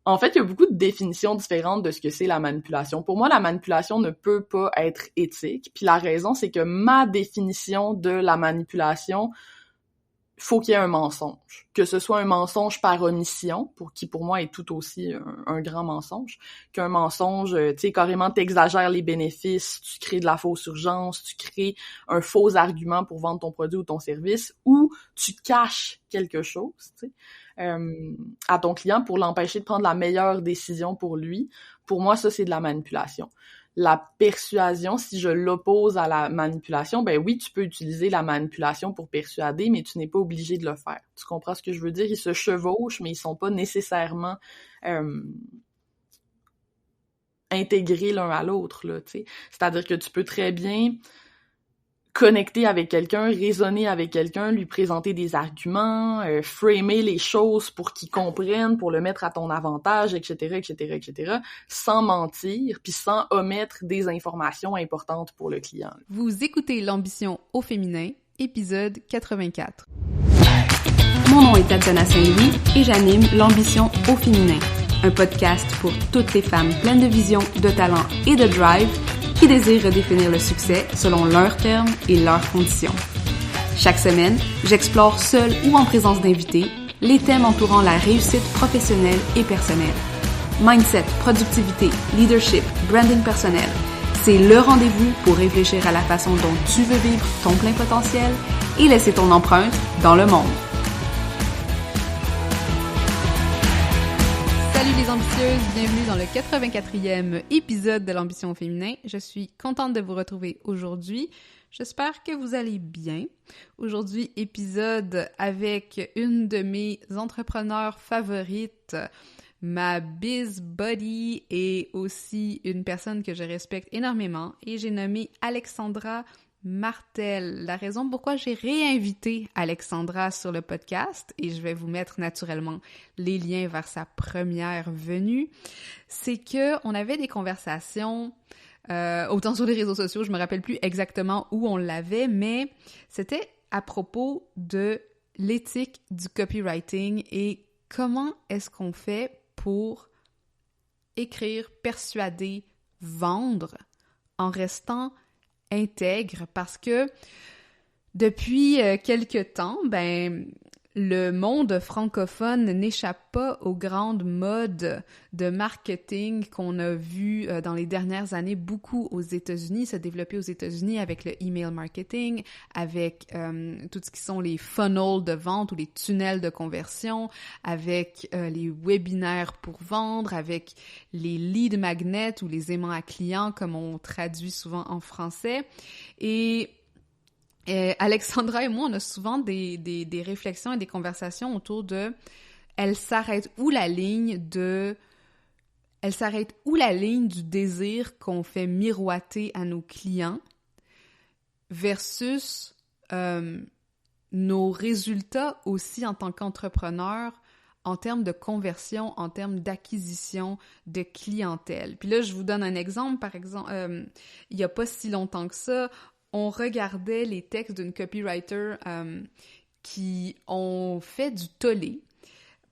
En fait, il y a beaucoup de définitions différentes de ce que c'est la manipulation. Pour moi, la manipulation ne peut pas être éthique. Puis la raison, c'est que ma définition de la manipulation, faut qu'il y ait un mensonge. Que ce soit un mensonge par omission, pour moi est tout aussi un grand mensonge, qu'un mensonge, tu sais, carrément t'exagères les bénéfices, tu crées de la fausse urgence, tu crées un faux argument pour vendre ton produit ou ton service, ou tu caches quelque chose, tu sais, à ton client pour l'empêcher de prendre la meilleure décision pour lui. Pour moi, ça, c'est de la manipulation. La persuasion, si je l'oppose à la manipulation, ben oui, tu peux utiliser la manipulation pour persuader, mais tu n'es pas obligé de le faire. Tu comprends ce que je veux dire? Ils se chevauchent, mais ils sont pas nécessairement intégrés l'un à l'autre, là, tu sais. C'est-à-dire que tu peux très bien connecter avec quelqu'un, raisonner avec quelqu'un, lui présenter des arguments, framer les choses pour qu'il comprenne, pour le mettre à ton avantage, etc., etc., etc., sans mentir, puis sans omettre des informations importantes pour le client. Vous écoutez l'ambition au féminin, épisode 84. Mon nom est Tatiana Saint-Louis et j'anime l'ambition au féminin, un podcast pour toutes les femmes pleines de vision, de talent et de drive qui désirent redéfinir le succès selon leurs termes et leurs conditions. Chaque semaine, j'explore seule ou en présence d'invités les thèmes entourant la réussite professionnelle et personnelle. Mindset, productivité, leadership, branding personnel, c'est le rendez-vous pour réfléchir à la façon dont tu veux vivre ton plein potentiel et laisser ton empreinte dans le monde. Salut les ambitieuses, bienvenue dans le 84e épisode de l'ambition au féminin. Je suis contente de vous retrouver aujourd'hui. J'espère que vous allez bien. Aujourd'hui, épisode avec une de mes entrepreneurs favorites, ma biz buddy et aussi une personne que je respecte énormément et j'ai nommé Alexandra Martel. La raison pourquoi j'ai réinvité Alexandra sur le podcast, et je vais vous mettre naturellement les liens vers sa première venue, c'est que on avait des conversations, autant sur les réseaux sociaux, je me rappelle plus exactement où on l'avait, mais c'était à propos de l'éthique du copywriting et comment est-ce qu'on fait pour écrire, persuader, vendre en restant intègre, parce que depuis quelque temps, le monde francophone n'échappe pas aux grandes modes de marketing qu'on a vu dans les dernières années beaucoup aux États-Unis, se développer aux États-Unis avec le email marketing, avec tout ce qui sont les funnels de vente ou les tunnels de conversion, avec les webinaires pour vendre, avec les lead magnets ou les aimants à clients comme on traduit souvent en français. Et Alexandra et moi, on a souvent des réflexions et des conversations autour de elle s'arrête où la ligne du désir qu'on fait miroiter à nos clients versus nos résultats aussi en tant qu'entrepreneur en termes de conversion, en termes d'acquisition de clientèle. Puis là, je vous donne un exemple. Par exemple, il n'y a pas si longtemps que ça, on regardait les textes d'une copywriter qui ont fait du tollé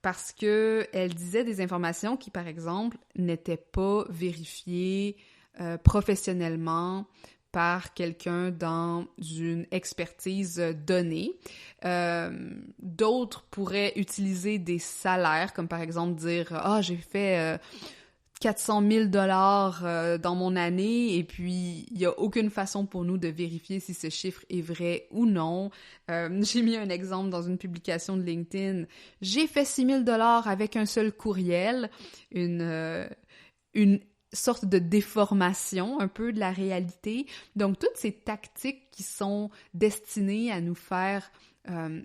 parce que elle disait des informations qui, par exemple, n'étaient pas vérifiées professionnellement par quelqu'un dans une expertise donnée. D'autres pourraient utiliser des salaires, comme par exemple dire « Ah, j'ai fait 400 000 $ dans mon année » et puis il n'y a aucune façon pour nous de vérifier si ce chiffre est vrai ou non. J'ai mis un exemple dans une publication de LinkedIn. « J'ai fait 6 000 $ avec un seul courriel », une sorte de déformation un peu de la réalité. Donc, toutes ces tactiques qui sont destinées à nous faire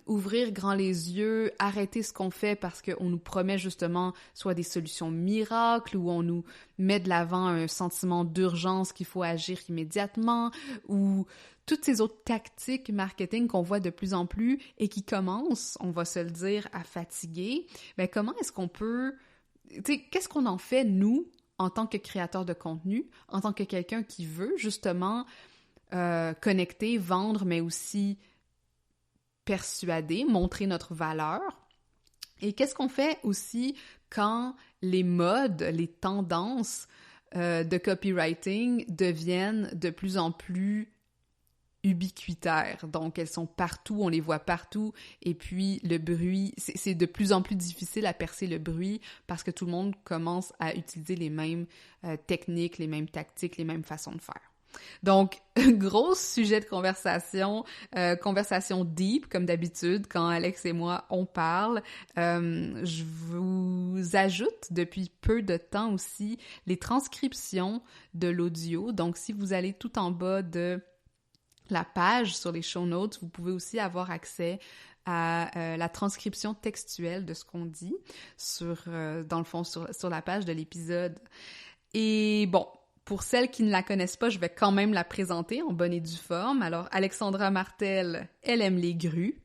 ouvrir grand les yeux, arrêter ce qu'on fait parce qu'on nous promet justement soit des solutions miracles ou on nous met de l'avant un sentiment d'urgence qu'il faut agir immédiatement, ou toutes ces autres tactiques marketing qu'on voit de plus en plus et qui commencent, on va se le dire, à fatiguer. Comment est-ce qu'on peut... qu'est-ce qu'on en fait, nous, en tant que créateur de contenu, en tant que quelqu'un qui veut justement connecter, vendre, mais aussi persuader, montrer notre valeur? Et qu'est-ce qu'on fait aussi quand les modes, les tendances de copywriting deviennent de plus en plus ubiquitaires. Donc, elles sont partout, on les voit partout, et puis le bruit, c'est de plus en plus difficile à percer le bruit parce que tout le monde commence à utiliser les mêmes techniques, les mêmes tactiques, les mêmes façons de faire. Donc, gros sujet de conversation, conversation deep, comme d'habitude, quand Alex et moi, on parle. Je vous ajoute depuis peu de temps aussi les transcriptions de l'audio. Donc, si vous allez tout en bas de la page sur les show notes, vous pouvez aussi avoir accès à la transcription textuelle de ce qu'on dit dans le fond, sur la page de l'épisode. Et bon, pour celles qui ne la connaissent pas, je vais quand même la présenter en bonne et due forme. Alors, Alexandra Martel, elle aime les grues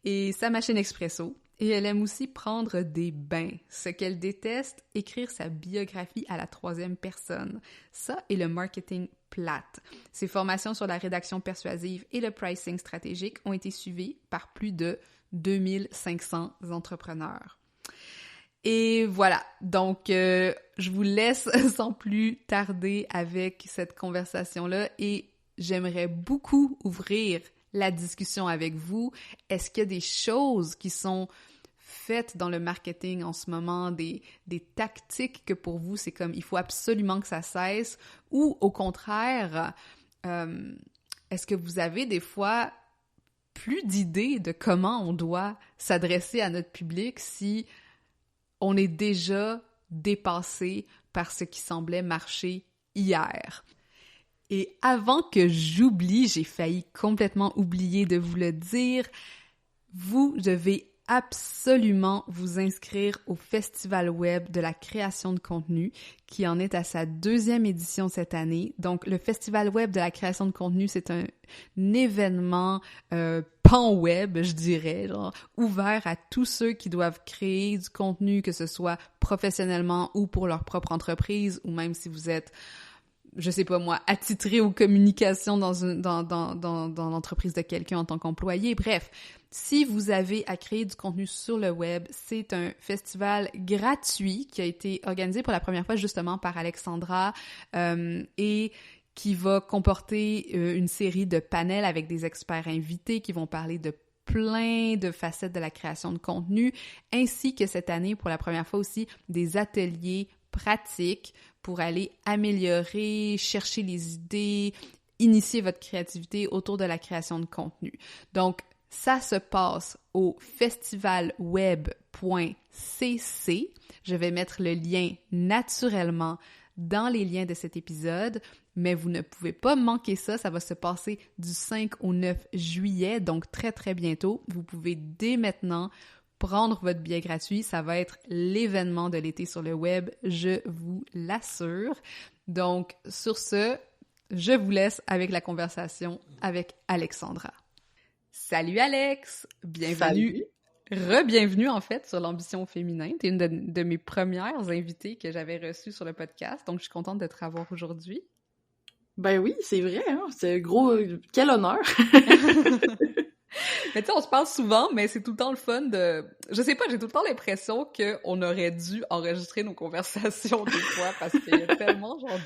et sa machine expresso. Et elle aime aussi prendre des bains. Ce qu'elle déteste, écrire sa biographie à la 3e personne. Ça et le marketing plate. Ses formations sur la rédaction persuasive et le pricing stratégique ont été suivies par plus de 2500 entrepreneurs. Et voilà, donc je vous laisse sans plus tarder avec cette conversation-là et j'aimerais beaucoup ouvrir la discussion avec vous. Est-ce qu'il y a des choses qui sont faites dans le marketing en ce moment, des tactiques que pour vous, c'est comme il faut absolument que ça cesse, ou au contraire, est-ce que vous avez des fois plus d'idées de comment on doit s'adresser à notre public si on est déjà dépassé par ce qui semblait marcher hier? Et avant que j'oublie, j'ai failli complètement oublier de vous le dire, vous devez absolument vous inscrire au Festival Web de la création de contenu qui en est à sa 2e édition cette année. Donc, le Festival Web de la création de contenu, c'est un événement pan-web, je dirais, genre ouvert à tous ceux qui doivent créer du contenu, que ce soit professionnellement ou pour leur propre entreprise, ou même si vous êtes, je sais pas moi, attitré aux communications dans l'entreprise de quelqu'un en tant qu'employé. Bref, si vous avez à créer du contenu sur le web, c'est un festival gratuit qui a été organisé pour la première fois justement par Alexandra et qui va comporter une série de panels avec des experts invités qui vont parler de plein de facettes de la création de contenu, ainsi que cette année, pour la première fois aussi, des ateliers pratiques pour aller améliorer, chercher les idées, initier votre créativité autour de la création de contenu. Donc, ça se passe au festivalweb.cc. Je vais mettre le lien naturellement dans les liens de cet épisode, mais vous ne pouvez pas manquer ça. Ça va se passer du 5 au 9 juillet, donc très très bientôt. Vous pouvez dès maintenant prendre votre billet gratuit. Ça va être l'événement de l'été sur le web, je vous l'assure. Donc, sur ce, je vous laisse avec la conversation avec Alexandra. Salut Alex! Bienvenue! Re-bienvenue en fait sur l'ambition féminin. T'es une de mes premières invitées que j'avais reçues sur le podcast, donc je suis contente de te revoir aujourd'hui. Ben oui, c'est vrai, hein? C'est gros... Quel honneur! Mais tu sais, on se parle souvent, mais c'est tout le temps le fun de... Je sais pas, j'ai tout le temps l'impression qu'on aurait dû enregistrer nos conversations des fois, parce qu'il y a tellement genre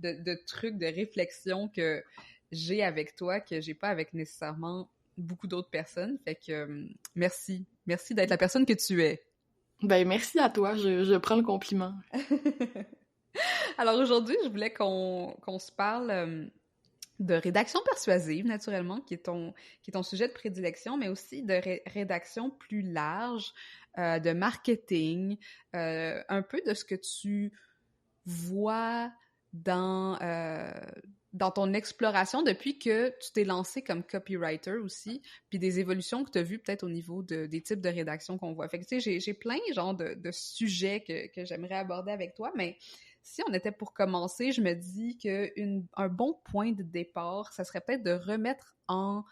de trucs, de réflexions que j'ai avec toi que j'ai pas avec nécessairement beaucoup d'autres personnes. Fait que merci. Merci d'être la personne que tu es. Ben merci à toi, je prends le compliment. Alors aujourd'hui, je voulais qu'on se parle de rédaction persuasive, naturellement, qui est ton sujet de prédilection, mais aussi de rédaction plus large, de marketing, un peu de ce que tu vois dans ton exploration depuis que tu t'es lancé comme copywriter aussi, puis des évolutions que tu as vues peut-être au niveau des types de rédaction qu'on voit. Fait que tu sais, j'ai plein genre de sujets que j'aimerais aborder avec toi, mais si on était pour commencer, je me dis qu'un bon point de départ, ça serait peut-être de remettre en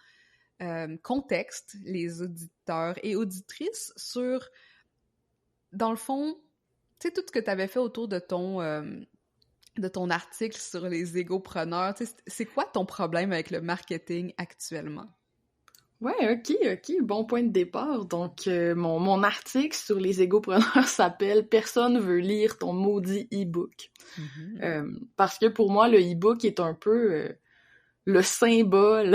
contexte les auditeurs et auditrices sur, dans le fond, tu sais, tout ce que tu avais fait autour de ton article sur les égopreneurs. Tu sais, c'est quoi ton problème avec le marketing actuellement? Ouais, ok, bon point de départ. Donc, mon article sur les égopreneurs s'appelle « Personne veut lire ton maudit e-book ». Parce que pour moi, le e-book est un peu le symbole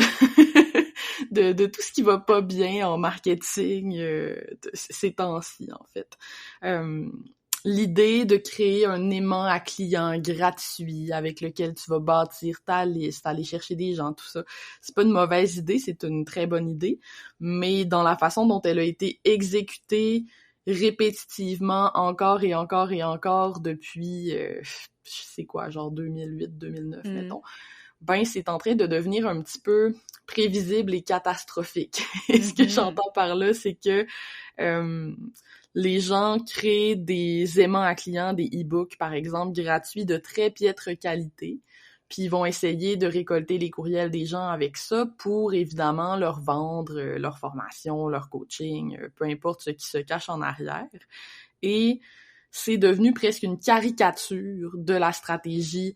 de tout ce qui va pas bien en marketing ces temps-ci, en fait. L'idée de créer un aimant à clients gratuit avec lequel tu vas bâtir ta liste, aller chercher des gens, tout ça, c'est pas une mauvaise idée, c'est une très bonne idée, mais dans la façon dont elle a été exécutée répétitivement encore et encore et encore depuis, je sais quoi, genre 2008-2009, mettons, ben c'est en train de devenir un petit peu prévisible et catastrophique. Et ce que j'entends par là, c'est que les gens créent des aimants à clients, des e-books, par exemple, gratuits de très piètre qualité, puis ils vont essayer de récolter les courriels des gens avec ça pour, évidemment, leur vendre leur formation, leur coaching, peu importe ce qui se cache en arrière. Et c'est devenu presque une caricature de la stratégie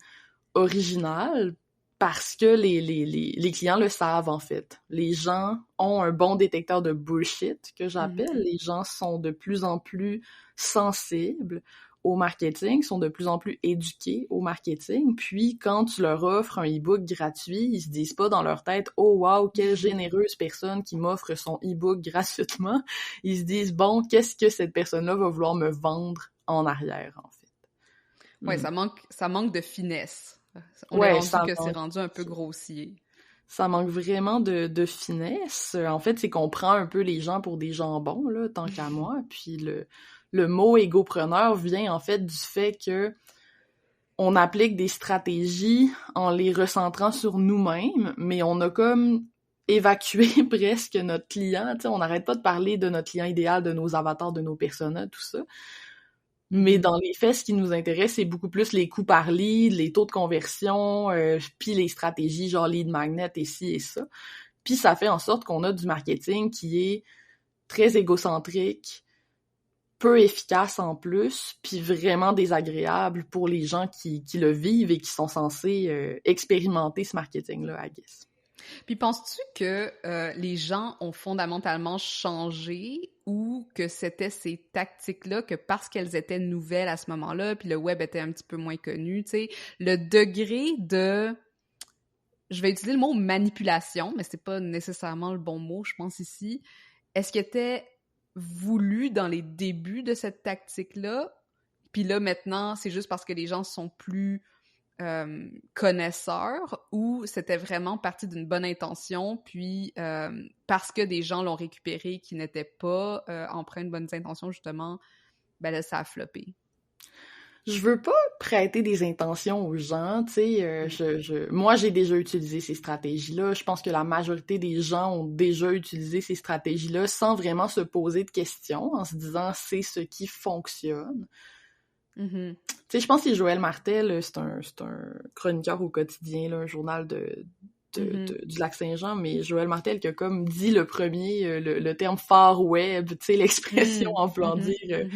originale, parce que les clients le savent, en fait. Les gens ont un bon détecteur de bullshit, que j'appelle. Les gens sont de plus en plus sensibles au marketing, sont de plus en plus éduqués au marketing. Puis, quand tu leur offres un e-book gratuit, ils se disent pas dans leur tête « Oh wow, quelle généreuse personne qui m'offre son e-book gratuitement! » Ils se disent « Bon, qu'est-ce que cette personne-là va vouloir me vendre en arrière, en fait? » Ouais, ça manque de finesse. On est rendu que c'est rendu un peu grossier. Ça manque vraiment de finesse. En fait, c'est qu'on prend un peu les gens pour des jambons, là, tant qu'à moi. Puis le mot égopreneur vient, en fait, du fait que on applique des stratégies en les recentrant sur nous-mêmes, mais on a comme évacué presque notre client. Tu sais, on n'arrête pas de parler de notre client idéal, de nos avatars, de nos personas, tout ça. Mais dans les faits, ce qui nous intéresse, c'est beaucoup plus les coûts par lead, les taux de conversion, puis les stratégies genre lead magnet et ci et ça. Puis ça fait en sorte qu'on a du marketing qui est très égocentrique, peu efficace en plus, puis vraiment désagréable pour les gens qui le vivent et qui sont censés expérimenter ce marketing-là, I guess. Puis penses-tu que les gens ont fondamentalement changé ou que c'était ces tactiques-là, que parce qu'elles étaient nouvelles à ce moment-là, puis le web était un petit peu moins connu, tu sais, le degré de... Je vais utiliser le mot manipulation, mais c'est pas nécessairement le bon mot, je pense, ici. Est-ce qu'il était voulu dans les débuts de cette tactique-là? Puis là, maintenant, c'est juste parce que les gens sont plus... connaisseurs, ou c'était vraiment parti d'une bonne intention, puis parce que des gens l'ont récupéré qui n'étaient pas empreints de bonnes intentions, justement, ben là, ça a floppé. Je veux pas prêter des intentions aux gens, tu sais, moi j'ai déjà utilisé ces stratégies-là, je pense que la majorité des gens ont déjà utilisé ces stratégies-là sans vraiment se poser de questions, en se disant c'est ce qui fonctionne. Tu sais, je pense que c'est Joël Martel, c'est un chroniqueur au quotidien, là, un journal du Lac-Saint-Jean, mais Joël Martel qui a comme dit le premier, le terme far web, tu sais, l'expression en voulant dire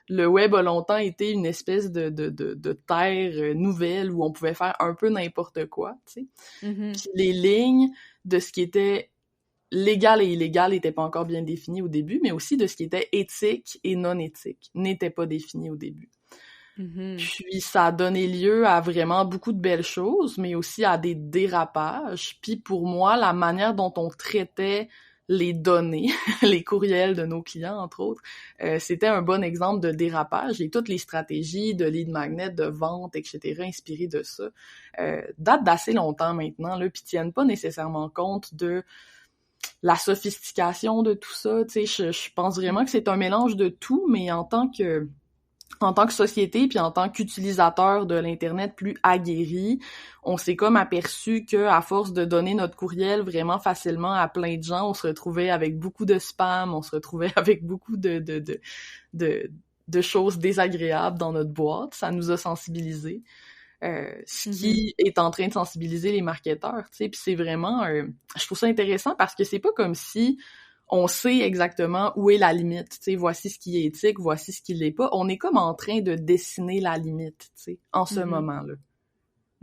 le web a longtemps été une espèce de terre nouvelle où on pouvait faire un peu n'importe quoi, tu sais. Puis les lignes de ce qui était légal et illégal n'étaient pas encore bien définies au début, mais aussi de ce qui était éthique et non éthique n'étaient pas définies au début. Puis ça a donné lieu à vraiment beaucoup de belles choses, mais aussi à des dérapages. Puis pour moi, la manière dont on traitait les données, les courriels de nos clients, entre autres, c'était un bon exemple de dérapage. Et toutes les stratégies de lead magnet, de vente, etc., inspirées de ça, datent d'assez longtemps maintenant, là, puis tiennent pas nécessairement compte de la sophistication de tout ça. Tu sais, je pense vraiment que c'est un mélange de tout, mais en tant que société, puis en tant qu'utilisateur de l'Internet plus aguerri, on s'est comme aperçu que à force de donner notre courriel vraiment facilement à plein de gens, on se retrouvait avec beaucoup de spam, on se retrouvait avec beaucoup de choses désagréables dans notre boîte. Ça nous a sensibilisés. Ce qui est en train de sensibiliser les marketeurs, tu sais, puis c'est vraiment... je trouve ça intéressant parce que c'est pas comme si on sait exactement où est la limite, tu sais, voici ce qui est éthique, voici ce qui l'est pas. On est comme en train de dessiner la limite, tu sais, en ce moment-là.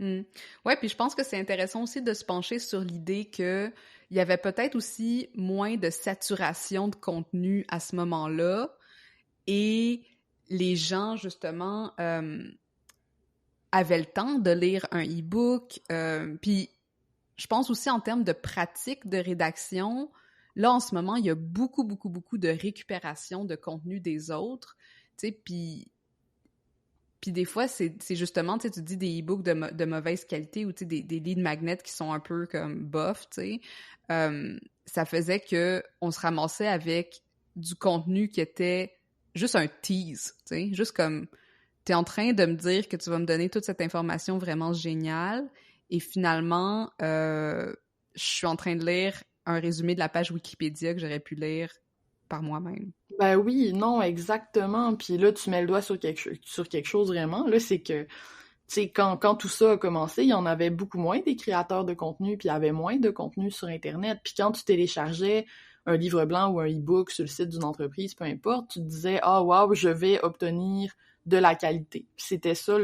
Ouais, puis je pense que c'est intéressant aussi de se pencher sur l'idée que il y avait peut-être aussi moins de saturation de contenu à ce moment-là et les gens, justement, avaient le temps de lire un e-book. Puis je pense aussi en termes de pratique de rédaction, là, en ce moment, il y a beaucoup, beaucoup, beaucoup de récupération de contenu des autres, tu sais, puis des fois, c'est justement, tu sais, tu dis des e-books de mauvaise qualité ou, tu sais, des lead magnets qui sont un peu comme bof, tu sais. Ça faisait que on se ramassait avec du contenu qui était juste un tease, tu sais, juste comme, t'es en train de me dire que tu vas me donner toute cette information vraiment géniale et finalement, je suis en train de lire un résumé de la page Wikipédia que j'aurais pu lire par moi-même. Ben oui, non, exactement. Puis là, tu mets le doigt sur quelque chose vraiment. Là, c'est que, tu sais, quand tout ça a commencé, il y en avait beaucoup moins des créateurs de contenu, puis il y avait moins de contenu sur Internet. Puis quand tu téléchargeais un livre blanc ou un e-book sur le site d'une entreprise, peu importe, tu te disais « Ah, wow, je vais obtenir de la qualité. » Puis c'était ça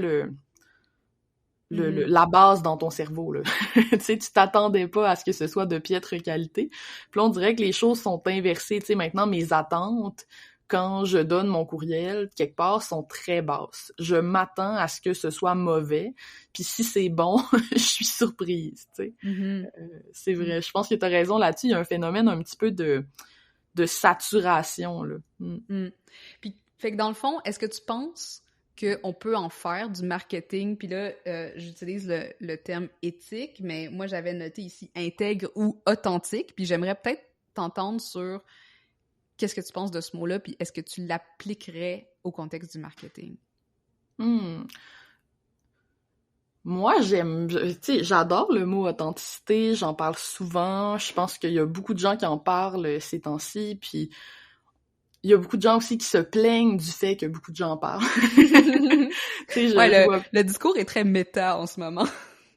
la base dans ton cerveau, là. Tu sais, tu t'attendais pas à ce que ce soit de piètre qualité. Puis là, on dirait que les choses sont inversées. Tu sais, maintenant, mes attentes, quand je donne mon courriel, quelque part, sont très basses. Je m'attends à ce que ce soit mauvais. Puis si c'est bon, je suis surprise, tu sais. C'est vrai. Je pense que t'as raison là-dessus. Il y a un phénomène un petit peu de saturation, là. Puis, fait que dans le fond, est-ce que tu penses qu'on peut en faire du marketing? Puis là, j'utilise le terme éthique, mais moi, j'avais noté ici intègre ou authentique. Puis j'aimerais peut-être t'entendre sur qu'est-ce que tu penses de ce mot-là, puis est-ce que tu l'appliquerais au contexte du marketing? Moi, tu sais, j'adore le mot authenticité, j'en parle souvent, je pense qu'il y a beaucoup de gens qui en parlent ces temps-ci, puis il y a beaucoup de gens aussi qui se plaignent du fait que beaucoup de gens en parlent. Ouais, le discours est très méta en ce moment.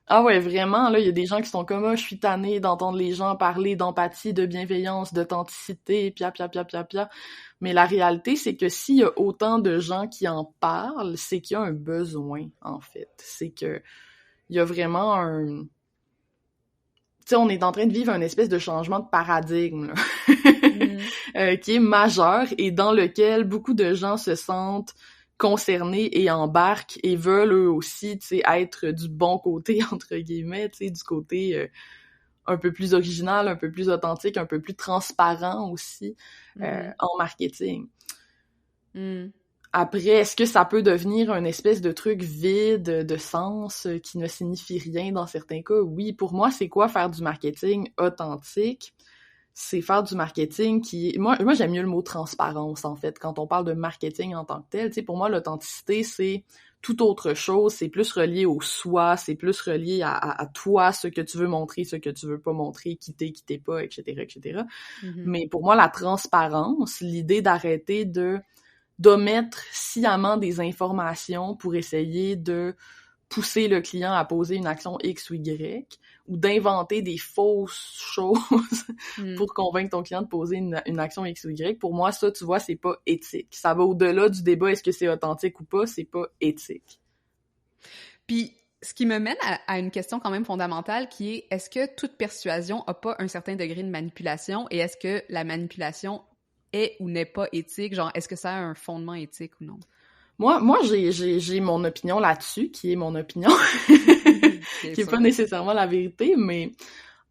Ah ouais, vraiment, là, il y a des gens qui sont comme « Ah, je suis tannée d'entendre les gens parler d'empathie, de bienveillance, d'authenticité, pia. » Mais la réalité, c'est que s'il y a autant de gens qui en parlent, c'est qu'il y a un besoin, en fait. C'est que il y a vraiment un... Tu sais, on est en train de vivre une espèce de changement de paradigme, là. Qui est majeur et dans lequel beaucoup de gens se sentent concernés et embarquent et veulent eux aussi, tu sais, être du bon côté, entre guillemets, tu sais, du côté un peu plus original, un peu plus authentique, un peu plus transparent aussi en marketing. Après, est-ce que ça peut devenir une espèce de truc vide de sens qui ne signifie rien dans certains cas? Oui, pour moi, c'est quoi faire du marketing authentique? C'est faire du marketing qui... Moi, j'aime mieux le mot transparence, en fait, quand on parle de marketing en tant que tel. Tu sais, pour moi, l'authenticité, c'est tout autre chose. C'est plus relié au soi, c'est plus relié à toi, ce que tu veux montrer, ce que tu veux pas montrer, qui t'es pas, etc., etc. Mais pour moi, la transparence, l'idée d'arrêter d'omettre sciemment des informations pour essayer de pousser le client à poser une action X ou Y, ou d'inventer des fausses choses pour convaincre ton client de poser une action X ou Y. Pour moi, ça, tu vois, c'est pas éthique. Ça va au-delà du débat, est-ce que c'est authentique ou pas, c'est pas éthique. Puis, ce qui me mène à une question quand même fondamentale qui est, est-ce que toute persuasion a pas un certain degré de manipulation et est-ce que la manipulation est ou n'est pas éthique? Genre, est-ce que ça a un fondement éthique ou non? Moi, j'ai mon opinion là-dessus, qui est mon opinion, qui est pas nécessairement la vérité, mais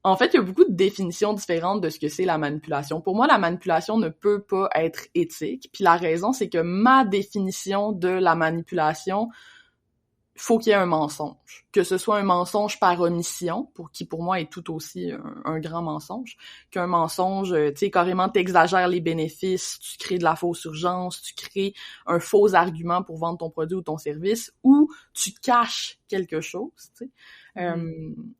en fait, il y a beaucoup de définitions différentes de ce que c'est la manipulation. Pour moi, la manipulation ne peut pas être éthique, puis la raison, c'est que ma définition de la manipulation, faut qu'il y ait un mensonge. Que ce soit un mensonge par omission, qui pour moi est tout aussi un grand mensonge, qu'un mensonge, tu sais, carrément t'exagères les bénéfices, tu crées de la fausse urgence, tu crées un faux argument pour vendre ton produit ou ton service, ou tu caches quelque chose, tu sais,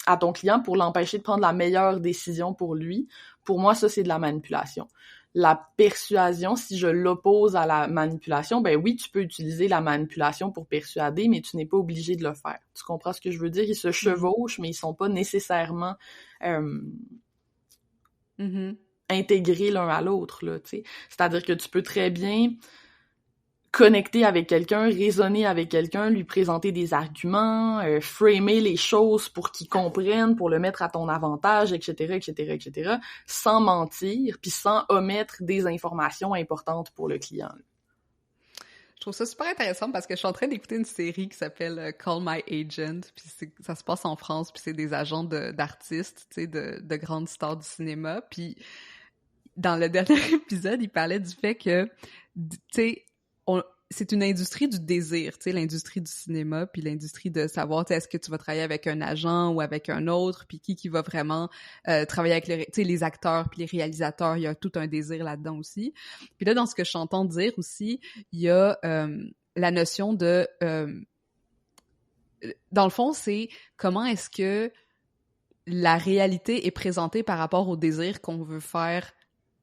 à ton client pour l'empêcher de prendre la meilleure décision pour lui. Pour moi, ça, c'est de la manipulation. La persuasion, si je l'oppose à la manipulation, ben oui, tu peux utiliser la manipulation pour persuader, mais tu n'es pas obligé de le faire. Tu comprends ce que je veux dire? Ils se chevauchent, mais ils sont pas nécessairement intégrés l'un à l'autre, là, tu sais. C'est-à-dire que tu peux très bien connecter avec quelqu'un, raisonner avec quelqu'un, lui présenter des arguments, framer les choses pour qu'il comprenne, pour le mettre à ton avantage, etc., etc., etc., sans mentir, puis sans omettre des informations importantes pour le client. Je trouve ça super intéressant parce que je suis en train d'écouter une série qui s'appelle Call My Agent, puis ça se passe en France, puis c'est des agents d'artistes, tu sais, de grandes stars du cinéma, puis dans le dernier épisode, il parlait du fait que, tu sais, c'est une industrie du désir, tu sais, l'industrie du cinéma, puis l'industrie de savoir, tu sais, est-ce que tu vas travailler avec un agent ou avec un autre, puis qui va vraiment travailler avec tu sais, les acteurs, puis les réalisateurs, il y a tout un désir là-dedans aussi. Puis là, dans ce que je t'entends dire aussi, il y a la notion de... dans le fond, c'est comment est-ce que la réalité est présentée par rapport au désir qu'on veut faire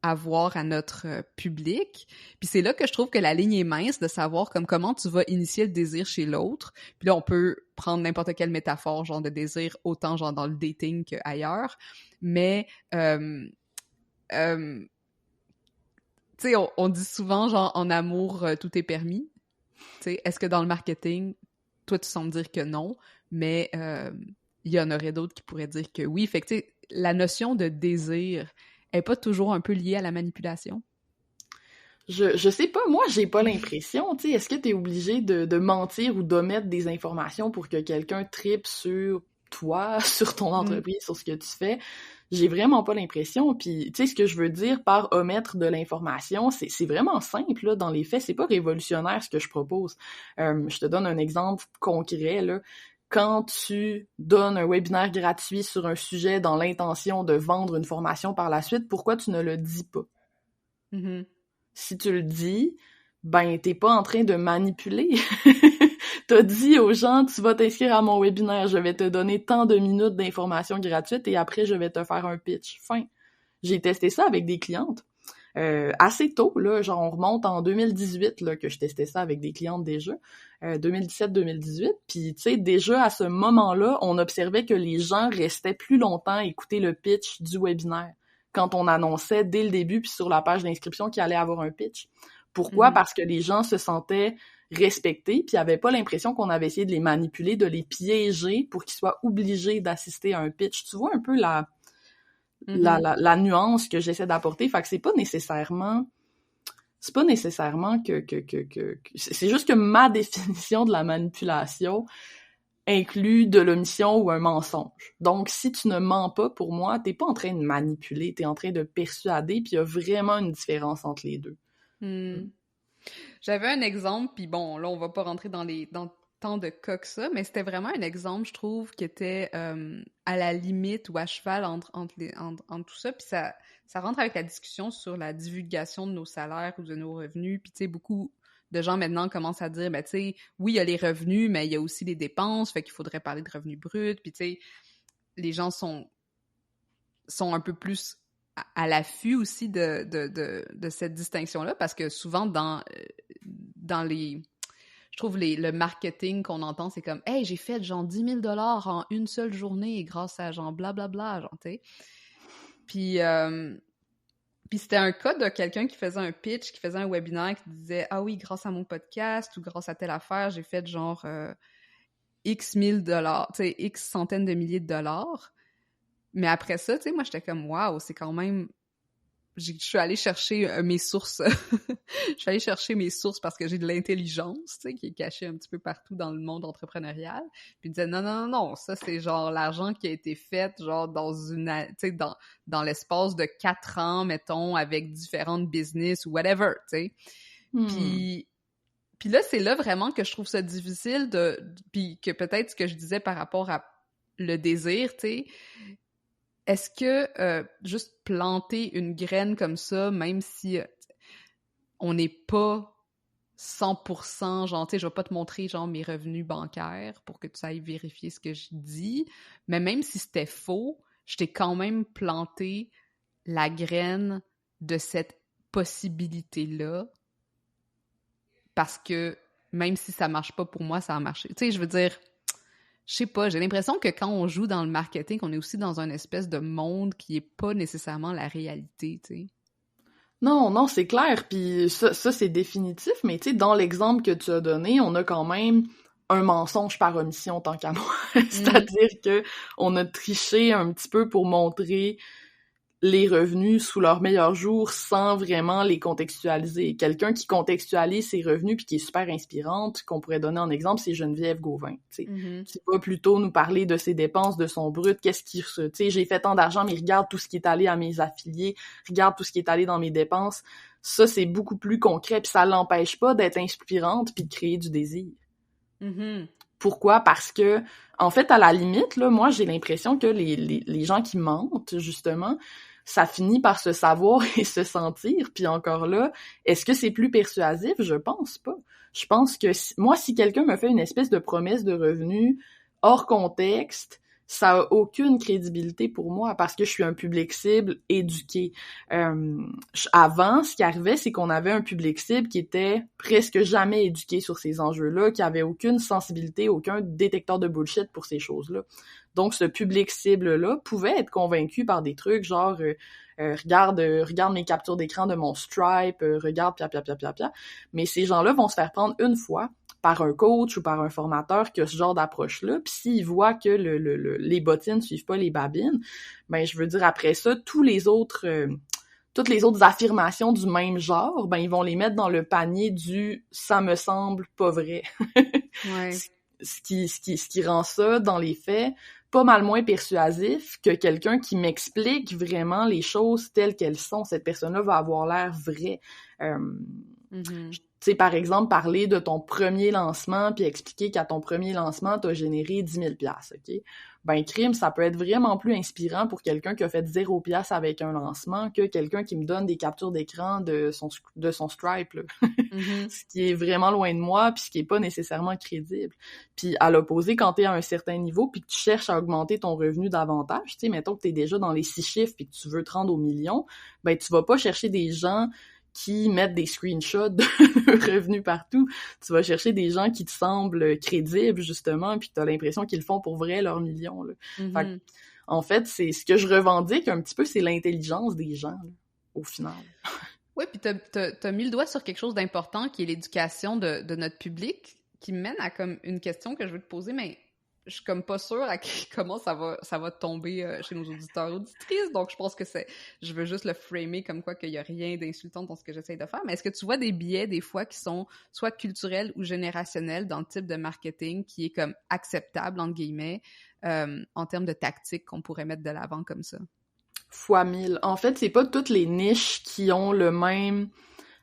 avoir à notre public. Puis c'est là que je trouve que la ligne est mince de savoir comme comment tu vas initier le désir chez l'autre. Puis là, on peut prendre n'importe quelle métaphore, genre de désir, autant genre dans le dating qu'ailleurs. Mais, tu sais, on dit souvent, genre, en amour, tout est permis. Tu sais, est-ce que dans le marketing, toi, tu sembles dire que non, mais il y en aurait d'autres qui pourraient dire que oui. Fait que, tu sais, la notion de désir est pas toujours un peu liée à la manipulation? Je sais pas, moi j'ai pas l'impression, tu sais, est-ce que t'es obligé de mentir ou d'omettre des informations pour que quelqu'un tripe sur toi, sur ton entreprise, sur ce que tu fais? J'ai vraiment pas l'impression, puis tu sais, ce que je veux dire par omettre de l'information, c'est vraiment simple, là, dans les faits, c'est pas révolutionnaire ce que je propose. Je te donne un exemple concret, là. Quand tu donnes un webinaire gratuit sur un sujet dans l'intention de vendre une formation par la suite, pourquoi tu ne le dis pas? Mm-hmm. Si tu le dis, ben t'es pas en train de manipuler. T'as dit aux gens, tu vas t'inscrire à mon webinaire, je vais te donner tant de minutes d'informations gratuites et après je vais te faire un pitch. Fin. J'ai testé ça avec des clientes. Assez tôt, là, genre on remonte en 2018 là, que je testais ça avec des clientes déjà, 2017-2018, puis tu sais, déjà à ce moment-là, on observait que les gens restaient plus longtemps à écouter le pitch du webinaire quand on annonçait dès le début puis sur la page d'inscription qu'il allait avoir un pitch. Pourquoi? Parce que les gens se sentaient respectés puis avaient pas l'impression qu'on avait essayé de les manipuler, de les piéger pour qu'ils soient obligés d'assister à un pitch. Tu vois un peu la nuance que j'essaie d'apporter. Fait que c'est pas nécessairement que c'est juste que ma définition de la manipulation inclut de l'omission ou un mensonge. Donc, si tu ne mens pas, pour moi, t'es pas en train de manipuler, t'es en train de persuader, puis il y a vraiment une différence entre les deux. J'avais un exemple, puis bon, là, on va pas rentrer dans tant de cas que ça, mais c'était vraiment un exemple, je trouve, qui était à la limite ou à cheval entre tout ça, puis ça rentre avec la discussion sur la divulgation de nos salaires ou de nos revenus, puis tu sais, beaucoup de gens maintenant commencent à dire, ben tu sais, oui, il y a les revenus, mais il y a aussi les dépenses, fait qu'il faudrait parler de revenus bruts, puis tu sais, les gens sont un peu plus à l'affût aussi de cette distinction-là, parce que souvent dans les... Je trouve le marketing qu'on entend, c'est comme « Hey, j'ai fait genre 10 000 $ en une seule journée grâce à genre blablabla, genre, tu sais. » Puis c'était un cas de quelqu'un qui faisait un pitch, qui faisait un webinaire, qui disait « Ah oui, grâce à mon podcast ou grâce à telle affaire, j'ai fait genre X mille dollars, tu sais, X centaines de milliers de dollars. » Mais après ça, tu sais, moi, j'étais comme « Wow, c'est quand même... » Je suis allée chercher mes sources. Je suis allée chercher mes sources parce que j'ai de l'intelligence, tu sais, qui est cachée un petit peu partout dans le monde entrepreneurial. Puis ils disaient non, ça c'est genre l'argent qui a été fait genre dans une, tu sais, dans l'espace de 4 ans, mettons, avec différentes business ou whatever, tu sais. Puis là, c'est là vraiment que je trouve ça difficile puis que peut-être ce que je disais par rapport à le désir, tu sais. Est-ce que juste planter une graine comme ça, même si on n'est pas 100%, genre, tu sais, je vais pas te montrer, genre, mes revenus bancaires pour que tu ailles vérifier ce que je dis, mais même si c'était faux, je t'ai quand même planté la graine de cette possibilité-là parce que même si ça marche pas pour moi, ça a marché. Tu sais, je veux dire... Je sais pas, j'ai l'impression que quand on joue dans le marketing, on est aussi dans une espèce de monde qui est pas nécessairement la réalité, tu sais. Non, c'est clair, puis ça c'est définitif, mais tu sais, dans l'exemple que tu as donné, on a quand même un mensonge par omission tant qu'à moi. C'est-à-dire que on a triché un petit peu pour montrer les revenus sous leur meilleur jour sans vraiment les contextualiser. Quelqu'un qui contextualise ses revenus puis qui est super inspirante, qu'on pourrait donner en exemple, c'est Geneviève Gauvin, tu sais, qui va plutôt nous parler de ses dépenses, de son brut, qu'est-ce qui, tu sais, j'ai fait tant d'argent, mais regarde tout ce qui est allé à mes affiliés, regarde tout ce qui est allé dans mes dépenses. Ça, c'est beaucoup plus concret, puis ça l'empêche pas d'être inspirante puis de créer du désir. Pourquoi? Parce que, en fait, à la limite, là, moi, j'ai l'impression que les gens qui mentent, justement, ça finit par se savoir et se sentir. Puis encore là, est-ce que c'est plus persuasif? Je pense pas. Je pense que, moi, si quelqu'un me fait une espèce de promesse de revenu hors contexte, ça a aucune crédibilité pour moi parce que je suis un public cible éduqué. Avant, ce qui arrivait, c'est qu'on avait un public cible qui était presque jamais éduqué sur ces enjeux-là, qui avait aucune sensibilité, aucun détecteur de bullshit pour ces choses-là. Donc, ce public cible-là pouvait être convaincu par des trucs genre regarde mes captures d'écran de mon Stripe, regarde pia. Mais ces gens-là vont se faire prendre une fois par un coach ou par un formateur qui a ce genre d'approche-là, puis s'ils voient que les bottines suivent pas les babines, ben je veux dire, après ça, toutes les autres affirmations du même genre, ben ils vont les mettre dans le panier du « ça me semble pas vrai ». Ouais. Ce qui rend ça, dans les faits, pas mal moins persuasif que quelqu'un qui m'explique vraiment les choses telles qu'elles sont. Cette personne-là va avoir l'air vraie. Tu sais, par exemple, parler de ton premier lancement puis expliquer qu'à ton premier lancement, t'as généré 10 000 $, OK? Ben, crime, ça peut être vraiment plus inspirant pour quelqu'un qui a fait 0 $ avec un lancement que quelqu'un qui me donne des captures d'écran de son Stripe, là. Ce qui est vraiment loin de moi puis ce qui est pas nécessairement crédible. Puis, à l'opposé, quand t'es à un certain niveau puis que tu cherches à augmenter ton revenu davantage, tu sais, mettons que t'es déjà dans les 6 chiffres puis que tu veux te rendre aux millions, ben, tu vas pas chercher des gens qui mettent des screenshots de revenus partout. Tu vas chercher des gens qui te semblent crédibles, justement, puis que t'as l'impression qu'ils font pour vrai leurs millions, là. Fait que, en fait, c'est ce que je revendique un petit peu, c'est l'intelligence des gens, là, au final. Oui, puis t'as mis le doigt sur quelque chose d'important qui est l'éducation de notre public, qui me mène à comme une question que je veux te poser, mais je suis comme pas sûre à comment ça va tomber chez nos auditeurs et auditrices, donc je pense que je veux juste le framer comme quoi qu'il y a rien d'insultant dans ce que j'essaie de faire, mais est-ce que tu vois des biais des fois qui sont soit culturels ou générationnels dans le type de marketing qui est comme acceptable, entre guillemets, en termes de tactique qu'on pourrait mettre de l'avant comme ça? Fois 1000. En fait, c'est pas toutes les niches qui ont le même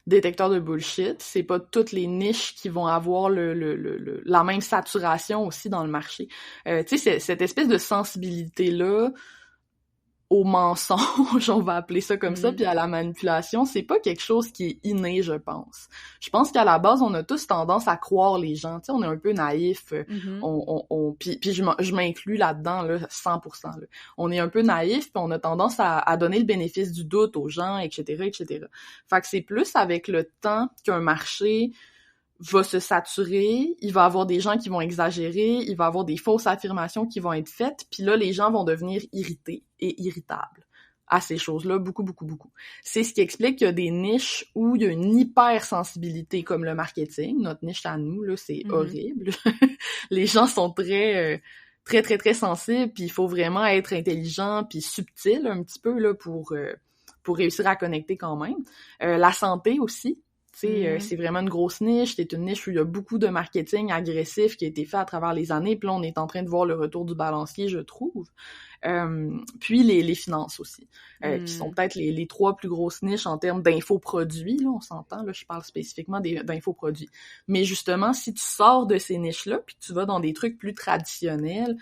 détecteur de bullshit, c'est pas toutes les niches qui vont avoir la même saturation aussi dans le marché. Tu sais, cette espèce de sensibilité-là au mensonge, on va appeler ça comme ça, puis à la manipulation, c'est pas quelque chose qui est inné, je pense. Je pense qu'à la base, on a tous tendance à croire les gens, tu sais, on est un peu naïf, puis je m'inclus là-dedans, là, 100%, là. On est un peu naïf, puis on a tendance à donner le bénéfice du doute aux gens, etc. Fait que c'est plus avec le temps qu'un marché va se saturer, il va avoir des gens qui vont exagérer, il va avoir des fausses affirmations qui vont être faites, puis là, les gens vont devenir irrités et irritables à ces choses-là, beaucoup. C'est ce qui explique qu'il y a des niches où il y a une hypersensibilité, comme le marketing. Notre niche à nous, là, c'est horrible. Les gens sont très sensibles, puis il faut vraiment être intelligent puis subtil un petit peu là pour réussir à connecter quand même. La santé aussi. C'est vraiment une grosse niche, c'est une niche où il y a beaucoup de marketing agressif qui a été fait à travers les années, puis là, on est en train de voir le retour du balancier, je trouve. Puis les finances aussi, qui sont peut-être les 3 plus grosses niches en termes d'infoproduits, là, on s'entend, là, je parle spécifiquement d'infoproduits. Mais justement, si tu sors de ces niches-là, puis tu vas dans des trucs plus traditionnels,